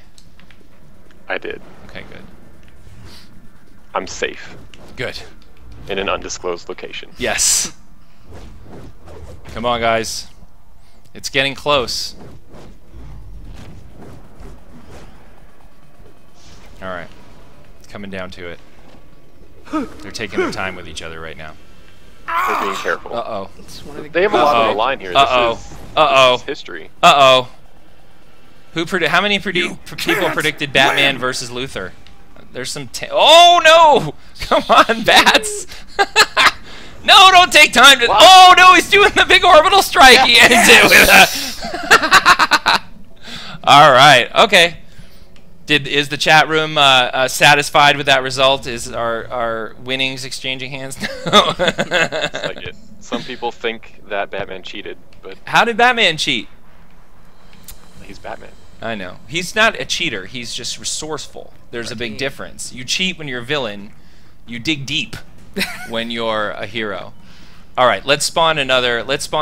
I did. Okay, good. I'm safe. Good. In an undisclosed location. Yes. Come on, guys. It's getting close. Alright. Coming down to it. They're taking their time with each other right now. They're being careful. Uh-oh. They have a lot on the line here. This is history. Uh-oh. How many people predicted Batman versus Luthor? There's some... Oh, no! Come on, Bats! No, don't take time to... Oh, no, he's doing the big orbital strike. He ends it with a... All right, okay. Is the chat room satisfied with that result? Is our winnings exchanging hands? No. It's like it. Some people think that Batman cheated, but... How did Batman cheat? He's Batman. I know. He's not a cheater. He's just resourceful. There's a big difference. You cheat when you're a villain. You dig deep when you're a hero. All right, let's spawn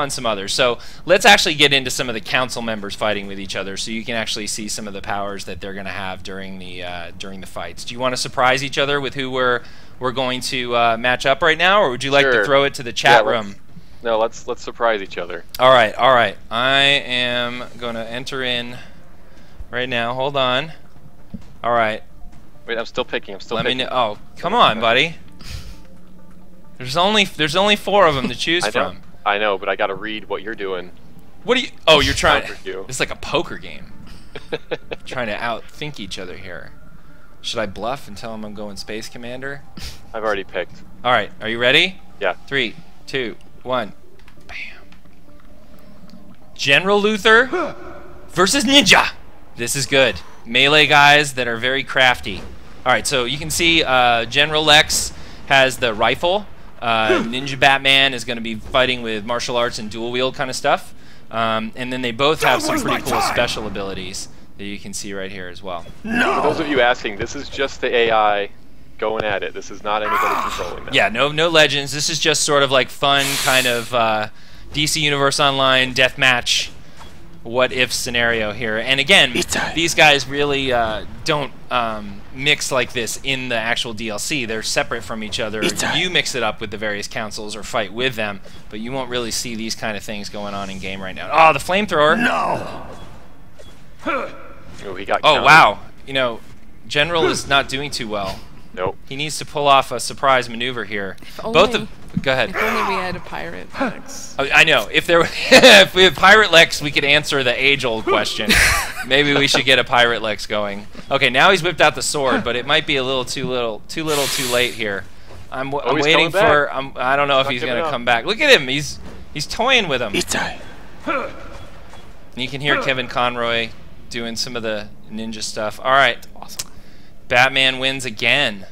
some others. So let's actually get into some of the council members fighting with each other, so you can actually see some of the powers that they're going to have during the fights. Do you want to surprise each other with who we're going to match up right now, or would you like to throw it to the chat room? No, let's surprise each other. All right. I am going to enter in right now. Hold on. All right. Wait, I'm still picking. Let me know. Oh, come on, buddy. There's only 4 of them to choose from. I know, but I gotta read what you're doing. What are you? Oh, you're trying. You. It's like a poker game. Trying to outthink each other here. Should I bluff and tell him I'm going Space Commander? I've already picked. All right, are you ready? Yeah. 3, 2, 1. Bam. General Luthor versus Ninja. This is good. Melee guys that are very crafty. All right, so you can see General Lex has the rifle. Ninja Batman is going to be fighting with martial arts and dual wield kind of stuff. And then they both have some pretty cool special abilities that you can see right here as well. For those of you asking, this is just the AI going at it. This is not anybody controlling them. Yeah, no legends. This is just sort of like fun kind of DC Universe Online deathmatch what-if scenario here. And again, these guys really don't mix like this in the actual DLC. They're separate from each other. You mix it up with the various councils or fight with them, but you won't really see these kind of things going on in game right now. Oh, the flamethrower! No. Oh, he got oh counted. wow! You know, General is not doing too well. Nope. He needs to pull off a surprise maneuver here. Go ahead. If only we had a pirate Lex. I know. If there, if we had Pirate Lex, we could answer the age-old question. Maybe we should get a Pirate Lex going. Okay, now he's whipped out the sword, but it might be a little too late here. I'm waiting for. I don't know if he's gonna come back. Look at him. He's toying with him. And you can hear Kevin Conroy doing some of the ninja stuff. All right. Awesome. Batman wins again.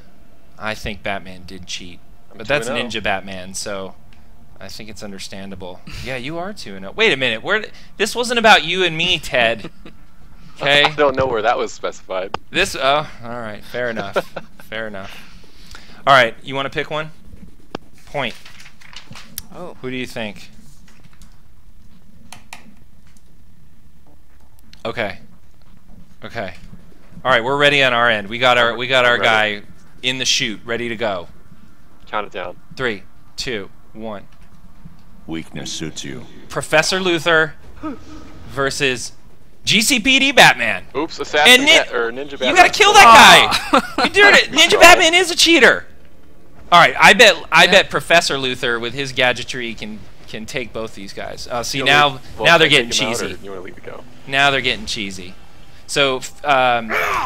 I think Batman did cheat. But that's Ninja Batman, so I think it's understandable. Yeah, you are 2-0. Wait a minute. This wasn't about you and me, Ted. Okay? I don't know where that was specified. Oh, all right. Fair enough. Fair enough. All right. You want to pick one? Point. Oh. Who do you think? Okay. Okay. All right, we're ready on our end. We got our guy in the chute, ready to go. Count it down. 3, 2, 1. Weakness suits you. Professor Luthor versus GCPD Batman. Oops, Assassin or Ninja Batman. You gotta kill that guy. You did it. Ninja Batman is a cheater. All right, I bet Professor Luthor with his gadgetry can take both these guys. See now they're getting cheesy. You want to leave it go? Now they're getting cheesy. So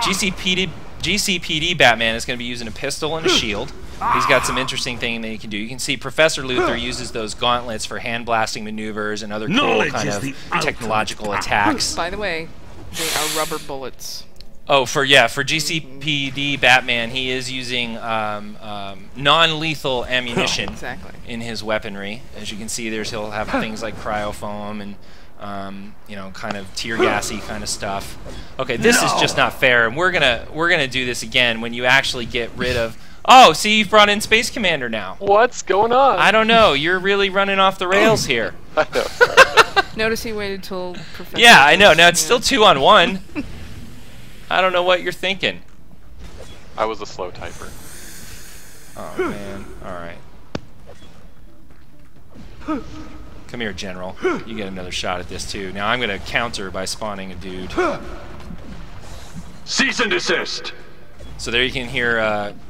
GCPD Batman is going to be using a pistol and a shield. He's got some interesting thing that he can do. You can see Professor Luthor uses those gauntlets for hand blasting maneuvers and other cool kind of technological attacks. By the way, they are rubber bullets. Oh, for GCPD Batman, he is using non-lethal ammunition in his weaponry. As you can see, he'll have things like cryofoam and you know, kind of tear gassy kind of stuff. Okay, this is just not fair, and we're gonna do this again when you actually get rid of. Oh, see, you've brought in Space Commander now. What's going on? I don't know. You're really running off the rails here. I know. Notice he waited till Professor. Yeah, I know. Now it's still 2-on-1. I don't know what you're thinking. I was a slow typer. Oh man. All right. Come here, General. You get another shot at this too. Now I'm gonna counter by spawning a dude. Cease and desist. So there you can hear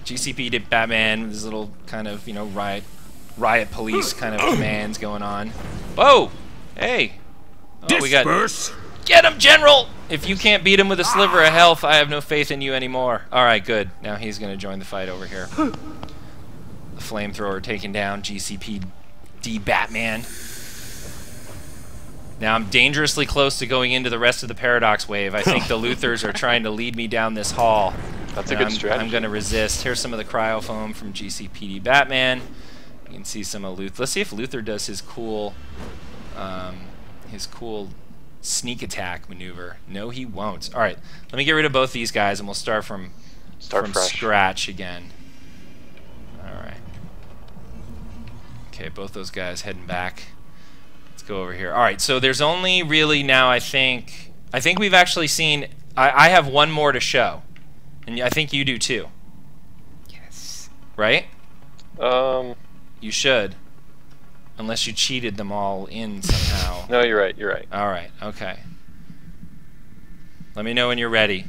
GCP Batman with his little kind of, you know, riot police kind of commands going on. Whoa! Hey! Oh, we got. Get him, General! If you can't beat him with a sliver of health, I have no faith in you anymore. All right, good. Now he's gonna join the fight over here. The flamethrower taking down GCPD Batman. Now I'm dangerously close to going into the rest of the Paradox Wave. I think the Luthors are trying to lead me down this hall. That's a good strategy. I'm going to resist. Here's some of the cryofoam from GCPD Batman. You can see some of Luthor. Let's see if Luthor does his cool sneak attack maneuver. No, he won't. All right, let me get rid of both these guys, and we'll start from scratch again. All right. Okay, both those guys heading back. Let's go over here. All right, so there's only really now, I think we've actually seen, I have one more to show. And I think you do too. Yes. Right? You should. Unless you cheated them all in somehow. No, you're right, you're right. All right, okay. Let me know when you're ready.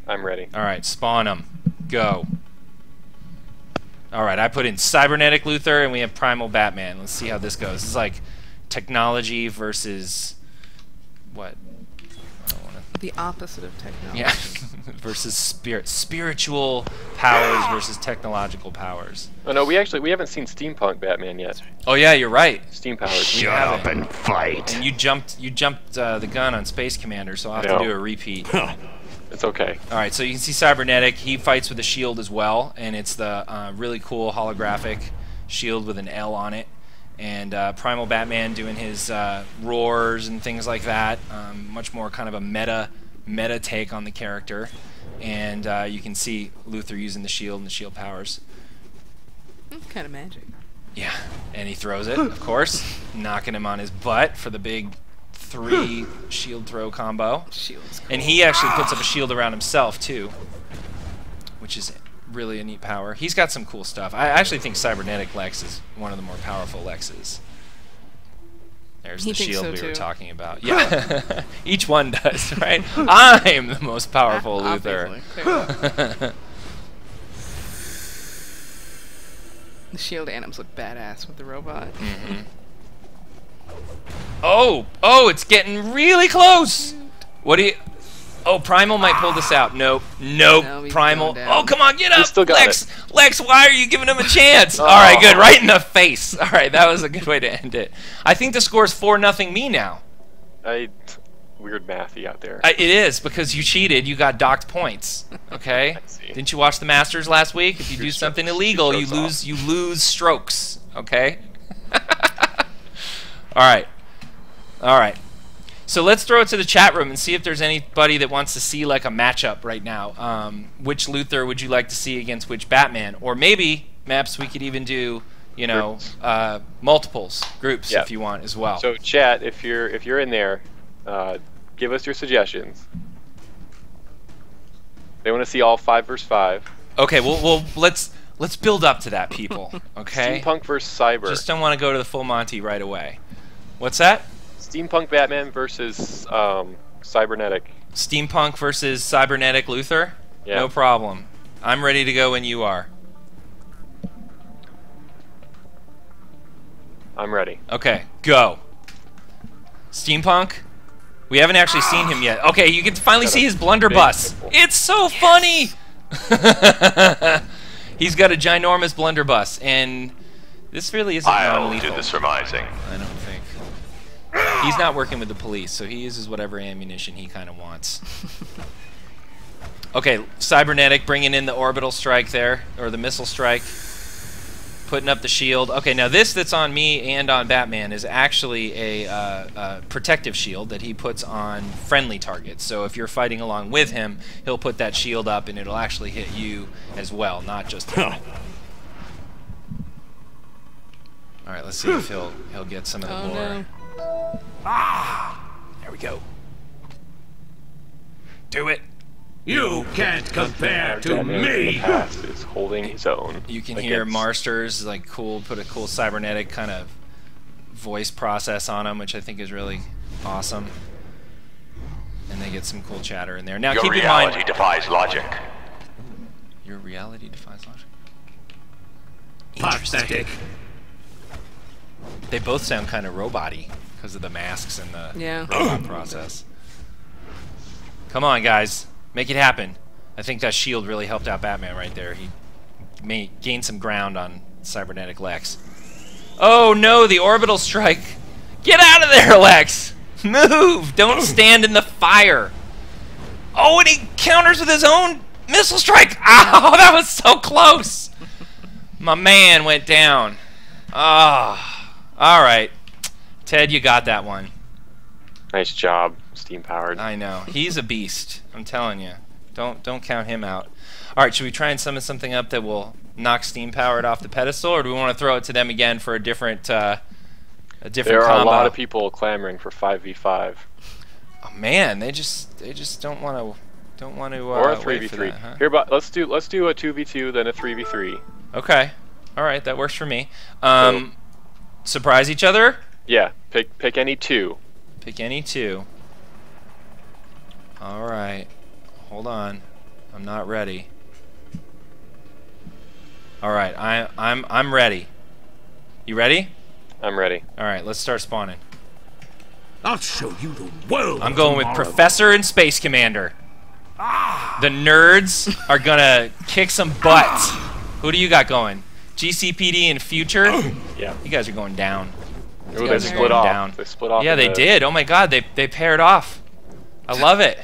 I'm ready. All right, spawn them. Go. All right, I put in Cybernetic Luthor and we have Primal Batman. Let's see how this goes. This is like technology versus what? I don't want to The opposite of technology. Yeah. Versus spiritual powers versus technological powers. Oh no, we haven't seen steampunk Batman yet. Oh yeah, you're right. Steam powers. Shut up and fight. And you jumped the gun on Space Commander, so I'll have to do a repeat. It's okay. All right, so you can see Cybernetic. He fights with a shield as well, and it's the really cool holographic shield with an L on it. And Primal Batman doing his roars and things like that. Much more kind of a meta take on the character. And you can see Luthor using the shield and the shield powers. Kind of magic. Yeah, and he throws it, of course, knocking him on his butt for the big 3 shield throw combo. Shield's cool. And he actually puts up a shield around himself too, which is really a neat power. He's got some cool stuff. I actually think Cybernetic Lex is one of the more powerful Lexes. There's the shield we were talking about. Yeah, each one does, right? I'm the most powerful Luthor. The shield anims look badass with the robot. Oh, it's getting really close. What do you... Oh, Primal might pull this out. Nope. Primal. Oh, come on, get up. Still got Lex, why are you giving him a chance? All right, good. Right in the face. All right, that was a good way to end it. I think the score's 4-0 me now. Weird mathy out there. It is, because you cheated. You got docked points. Okay? Didn't you watch the Masters last week? If you do something illegal, you lose strokes. Okay? All right. So let's throw it to the chat room and see if there's anybody that wants to see like a matchup right now. Which Luthor would you like to see against which Batman? Or maybe, Maps, we could even do, you know, multiples, groups if you want as well. So chat, if you're in there, give us your suggestions. They want to see all 5 versus 5. Okay, well let's build up to that, people. Okay. Steampunk versus Cyber. Just don't want to go to the full Monty right away. What's that? Steampunk Batman versus Cybernetic. Steampunk versus Cybernetic Luthor? Yeah. No problem. I'm ready to go when you are. I'm ready. Okay, go. Steampunk? We haven't actually seen him yet. Okay, you can finally see his blunderbuss. It's so funny! He's got a ginormous blunderbuss, and this really isn't non-lethal. I'll do the surmising. I don't think. He's not working with the police, so he uses whatever ammunition he kind of wants. Okay, Cybernetic bringing in the orbital strike there, or the missile strike. Putting up the shield. Okay, now this that's on me and on Batman is actually a protective shield that he puts on friendly targets. So if you're fighting along with him, he'll put that shield up and it'll actually hit you as well, not just him. All right, let's see if he'll get some of the more. No. There we go. Do it. You can't compare to Batman in the me. past is holding his own. You can hear Marsters like put a cool cybernetic kind of voice process on him, which I think is really awesome. And they get some cool chatter in there. Now Your keep in reality mind, defies logic. your reality defies logic. Pathetic. They both sound kind of robot-y because of the masks and the robot process. Come on, guys. Make it happen. I think that shield really helped out Batman right there. He gained some ground on Cybernetic Lex. Oh no, the orbital strike. Get out of there, Lex! Move! Don't stand in the fire. Oh, and he counters with his own missile strike. Ow, that was so close. My man went down. Ah, all right. Ted, you got that one. Nice job, steam powered. I know. He's a beast. I'm telling you. Don't count him out. All right, should we try and summon something up that will knock steam powered off the pedestal, or do we want to throw it to them again for a different combo? There are a lot of people clamoring for 5v5. Oh man, they just don't want to or a 3v3. Huh? Here, let's do a 2v2 then a 3v3. Okay. All right, that works for me. Surprise each other? Yeah, pick any two. Pick any two. All right. Hold on. I'm not ready. All right, I'm ready. You ready? I'm ready. All right, let's start spawning. I'll show you the world. I'm going with Professor and Space Commander. The nerds are gonna kick some butt. Who do you got going? GCPD and Future? Yeah. You guys are going down. Ooh, they split off. Down. They split off. Yeah, they did. Oh my god, they paired off. I love it.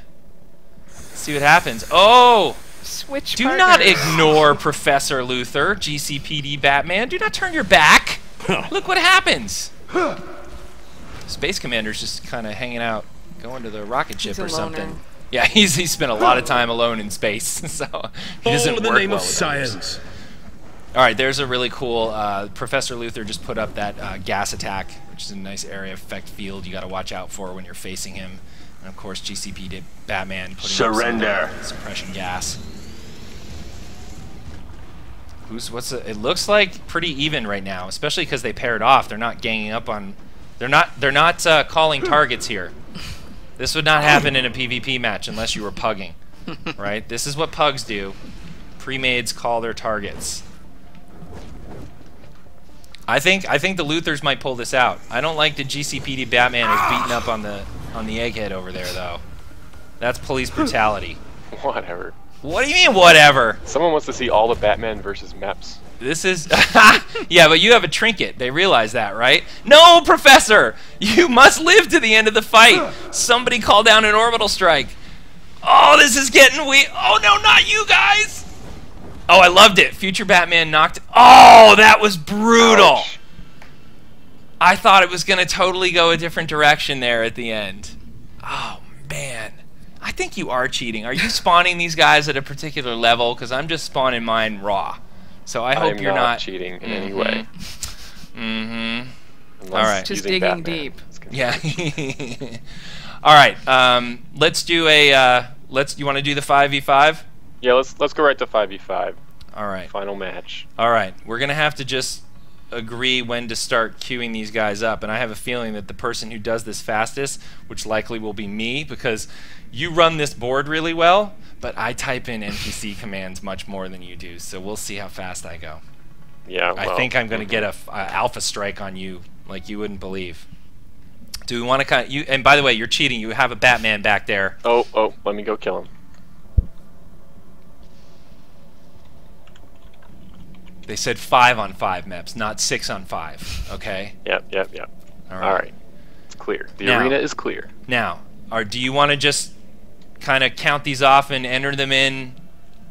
Let's see what happens. Oh! Switch Do partners. not ignore Professor Luthor, GCPD Batman. Do not turn your back. Look what happens. Space Commander's just kind of hanging out, going to the rocket ship or something. Yeah, he's spent a lot of time alone in space, so he doesn't All in the work name well of with science. others. All right, there's a really cool Professor Luthor just put up that gas attack, which is a nice area effect field you got to watch out for when you're facing him. And of course, GCPD Batman putting Surrender. up some suppression gas. It looks like pretty even right now, especially because they paired off. They're not ganging up on. They're not calling targets here. This would not happen in a PvP match unless you were pugging, right? This is what pugs do. Pre-mades call their targets. I think the Luthors might pull this out. I don't like that GCPD Batman is beating up on the egghead over there though. That's police brutality. Whatever. What do you mean whatever? Someone wants to see all the Batman versus Meps. This is yeah, but you have a trinket. They realize that, right? No, Professor! You must live to the end of the fight. Somebody call down an orbital strike. Oh, this is getting weird. Oh no, not you guys! Oh, I loved it. Future Batman knocked. Oh, that was brutal. Ouch. I thought it was going to totally go a different direction there at the end. Oh, man. I think you are cheating. Are you spawning these guys at a particular level? Because I'm just spawning mine raw. So I hope you're not cheating in any way. Mm-hmm. All right. Just digging Batman. deep. Yeah. All right. Let's do a. You want to do the 5v5? Yeah, let's go right to 5v5. All right. Final match. All right. We're gonna have to just agree when to start queuing these guys up, and I have a feeling that the person who does this fastest, which likely will be me, because you run this board really well, but I type in NPC commands much more than you do. So we'll see how fast I go. Yeah. Well, I think I'm gonna get a alpha strike on you like you wouldn't believe. Do we want to kind of, and by the way, you're cheating. You have a Batman back there. Oh, let me go kill him. They said 5-on-5 Meps, not 6-on-5. Okay. Yep. All right. It's clear. The Now- arena is clear. Now, do you want to just kind of count these off and enter them in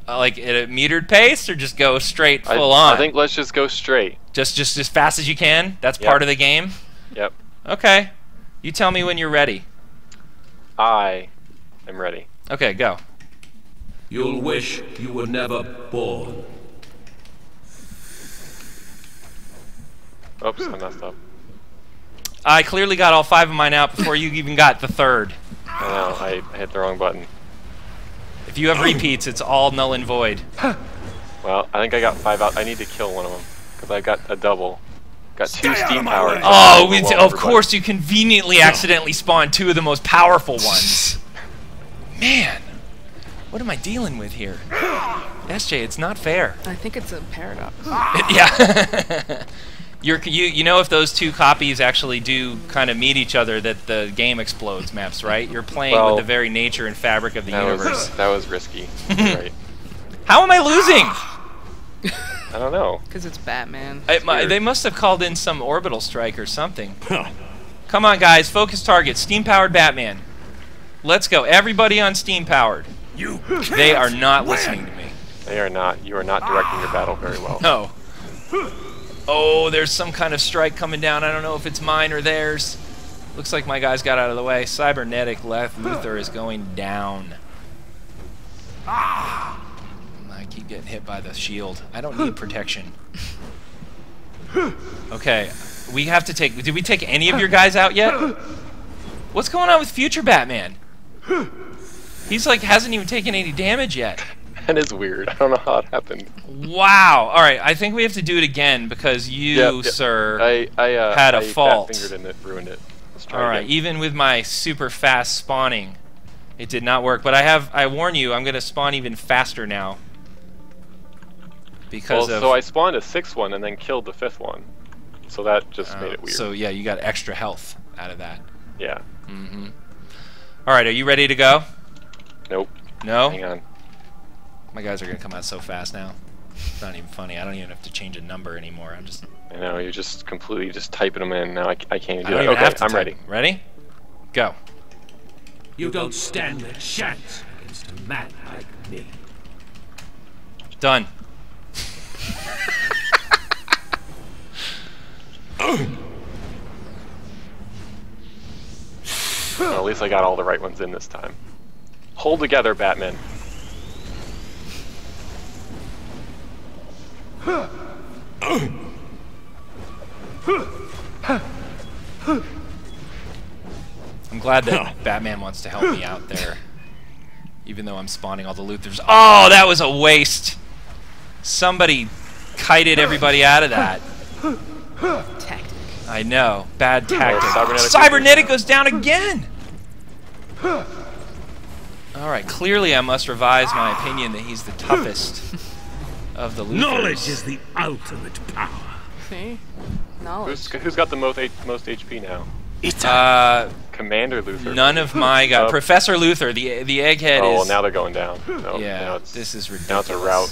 like at a metered pace, or just go straight full on? I think let's just go straight. Just as fast as you can. That's Yep. part of the game. Yep. Okay. You tell me when you're ready. I am ready. Okay, go. You'll wish you were never born. Oops, I messed up. I clearly got all 5 of mine out before you even got the 3rd. I know, I hit the wrong button. If you have repeats, it's all null and void. Well, I think I got 5 out. I need to kill one of them because I got a double. Got 2 steam powers. Oh, of course you conveniently accidentally spawned 2 of the most powerful ones. Man, what am I dealing with here? SJ, it's not fair. I think it's a paradox. Yeah. You know if those 2 copies actually do kind of meet each other, that the game explodes, Maps, right? You're playing with the very nature and fabric of the universe. That was risky. Right. How am I losing? I don't know. Because it's Batman. They must have called in some orbital strike or something. Come on, guys. Focus target. Steam-powered Batman. Let's go. Everybody on steam-powered. They are not listening to me. They are not. You are not directing your battle very well. No. Oh, there's some kind of strike coming down. I don't know if it's mine or theirs. Looks like my guys got out of the way. Cybernetic left Luthor is going down. I keep getting hit by the shield. I don't need protection. Okay, we have to take... Did we take any of your guys out yet? What's going on with Future Batman? He's like, hasn't even taken any damage yet. That is weird. I don't know how it happened. Wow. All right, I think we have to do it again because you, sir, had a fault. I fat-fingered and it ruined it. Let's try All right, again. even with my super fast spawning, it did not work. But I warn you, I'm going to spawn even faster now. Because so I spawned a 6th one and then killed the 5th one. So that just made it weird. So yeah, you got extra health out of that. Yeah. Mm-hmm. All right, are you ready to go? Nope. No? Hang on. My guys are going to come out so fast now. It's not even funny. I don't even have to change a number anymore. I'm just... I know, you're just completely just typing them in. Now I can't even do I don't it. even have Okay, to I'm type. ready. Ready? Go. You don't stand a chance against a man like me. Done. Well, at least I got all the right ones in this time. Hold together, Batman. I'm glad that Batman wants to help me out there. Even though I'm spawning all the Luthers. Oh, that was a waste. Somebody kited everybody out of that. Tactic. I know. Bad tactic. Cybernetic Goes down again! Alright, clearly I must revise my opinion that he's the toughest of the Luthers. Knowledge is the ultimate power. See? Knowledge. Who's got the most HP now? Commander Luthor. None of my guys. Professor Luthor, the egghead Oh, is... well, now they're going down. No, yeah, now this is ridiculous. Now it's a rout.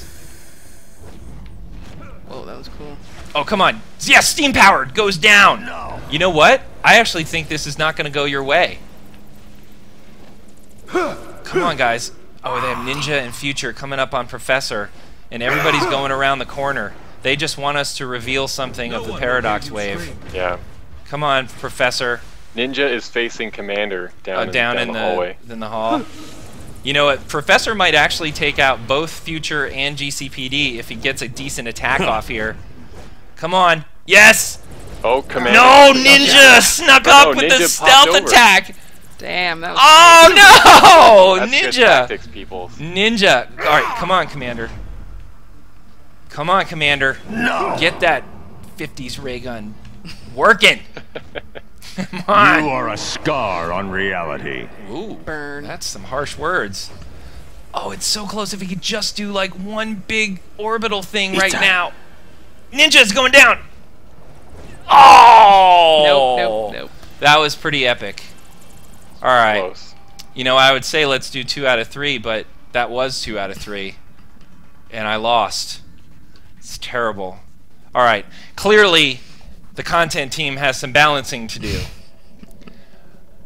Whoa, that was cool. Oh, come on. Yeah, steam powered goes down. No. You know what? I actually think this is not going to go your way. Come on, guys. Oh, they have Ninja and Future coming up on Professor, and everybody's going around the corner. They just want us to reveal something of the Paradox Wave. Yeah. Come on, Professor. Ninja is facing Commander down in the hallway. In the hall. You know what? Professor might actually take out both Future and GCPD if he gets a decent attack off here. Come on. Yes! Oh, Commander. No, Ninja snuck up with Ninja the stealth attack. Damn, that was Oh, no! That's Ninja! good tactics, people. Ninja. All right, come on, Commander. Come on, Commander. No. Get that 50s ray gun working. Come on. You are a scar on reality. Ooh, burn. That's some harsh words. Oh, it's so close. If he could just do like one big orbital thing right now. Ninja's going down. Oh! Nope. That was pretty epic. All right. Close. You know, I would say let's do 2 out of 3, but that was 2 out of 3. And I lost. It's terrible. All right. Clearly, the content team has some balancing to do.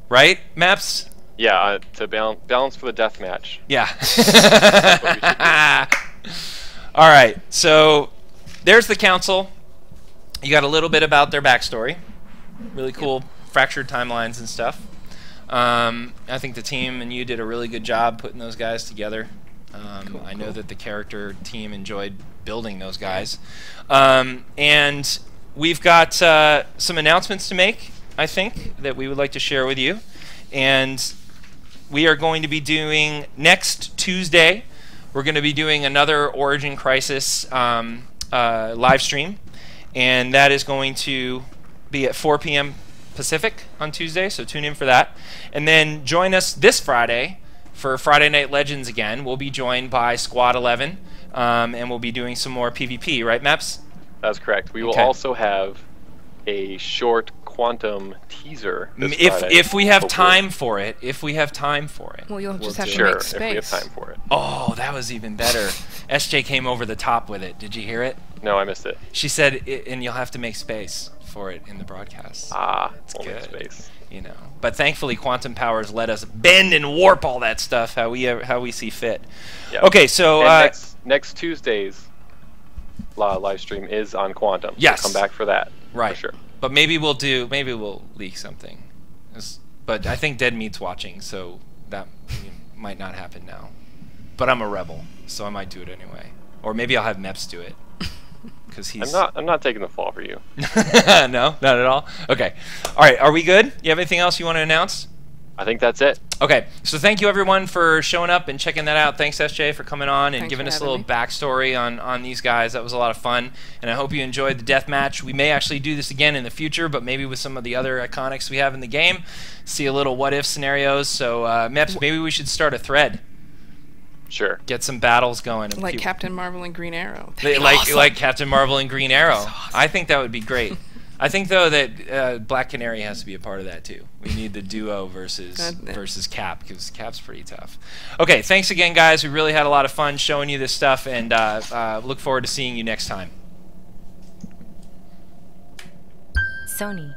Right, Maps? Yeah, to balance for the death match. Yeah. All right. So there's the council. You got a little bit about their backstory. Really cool fractured timelines and stuff. I think the team and you did a really good job putting those guys together. I know that the character team enjoyed building those guys. And we've got some announcements to make, I think, that we would like to share with you. And we are going to be doing, next Tuesday, we're going to be doing another Origin Crisis live stream. And that is going to be at 4 p.m. Pacific on Tuesday, so tune in for that. And then join us this Friday for Friday Night Legends again. We'll be joined by Squad 11, and we'll be doing some more PvP, right, Maps? That's correct. We will also have a short Quantum teaser this Friday, if we have time for it. If we have time for it. Well, you'll just have to sure, make space. if we have time for it. Oh, that was even better. SJ came over the top with it. Did you hear it? No, I missed it. She said, and you'll have to make space for it in the broadcast. It's good. Space. You know, but thankfully Quantum Powers let us bend and warp all that stuff how we see fit. Yep. Okay, so next Tuesday's live stream is on Quantum. Yes. So come back for that. Right. For sure. But maybe we'll leak something. But I think Dead Meat's watching, so that might not happen now. But I'm a rebel, so I might do it anyway. Or maybe I'll have Meps do it. Because he's I'm not taking the fall for you. No, not at all. Okay. All right, are we good? You have anything else you want to announce? I think that's it. Okay, so thank you everyone for showing up and checking that out. Thanks SJ for coming on and giving us a little backstory on these guys. That was a lot of fun, and I hope you enjoyed the death match. We may actually do this again in the future, but maybe with some of the other iconics we have in the game. See a little what-if scenarios. So Meps, maybe we should start a thread. Sure. Get some battles going. Like Captain Marvel and Green Arrow. Like Captain Marvel and Green Arrow. Awesome. I think that would be great. I think though that Black Canary has to be a part of that too. We need the duo versus Cap, because Cap's pretty tough. Okay, thanks again, guys. We really had a lot of fun showing you this stuff, and look forward to seeing you next time. Sony.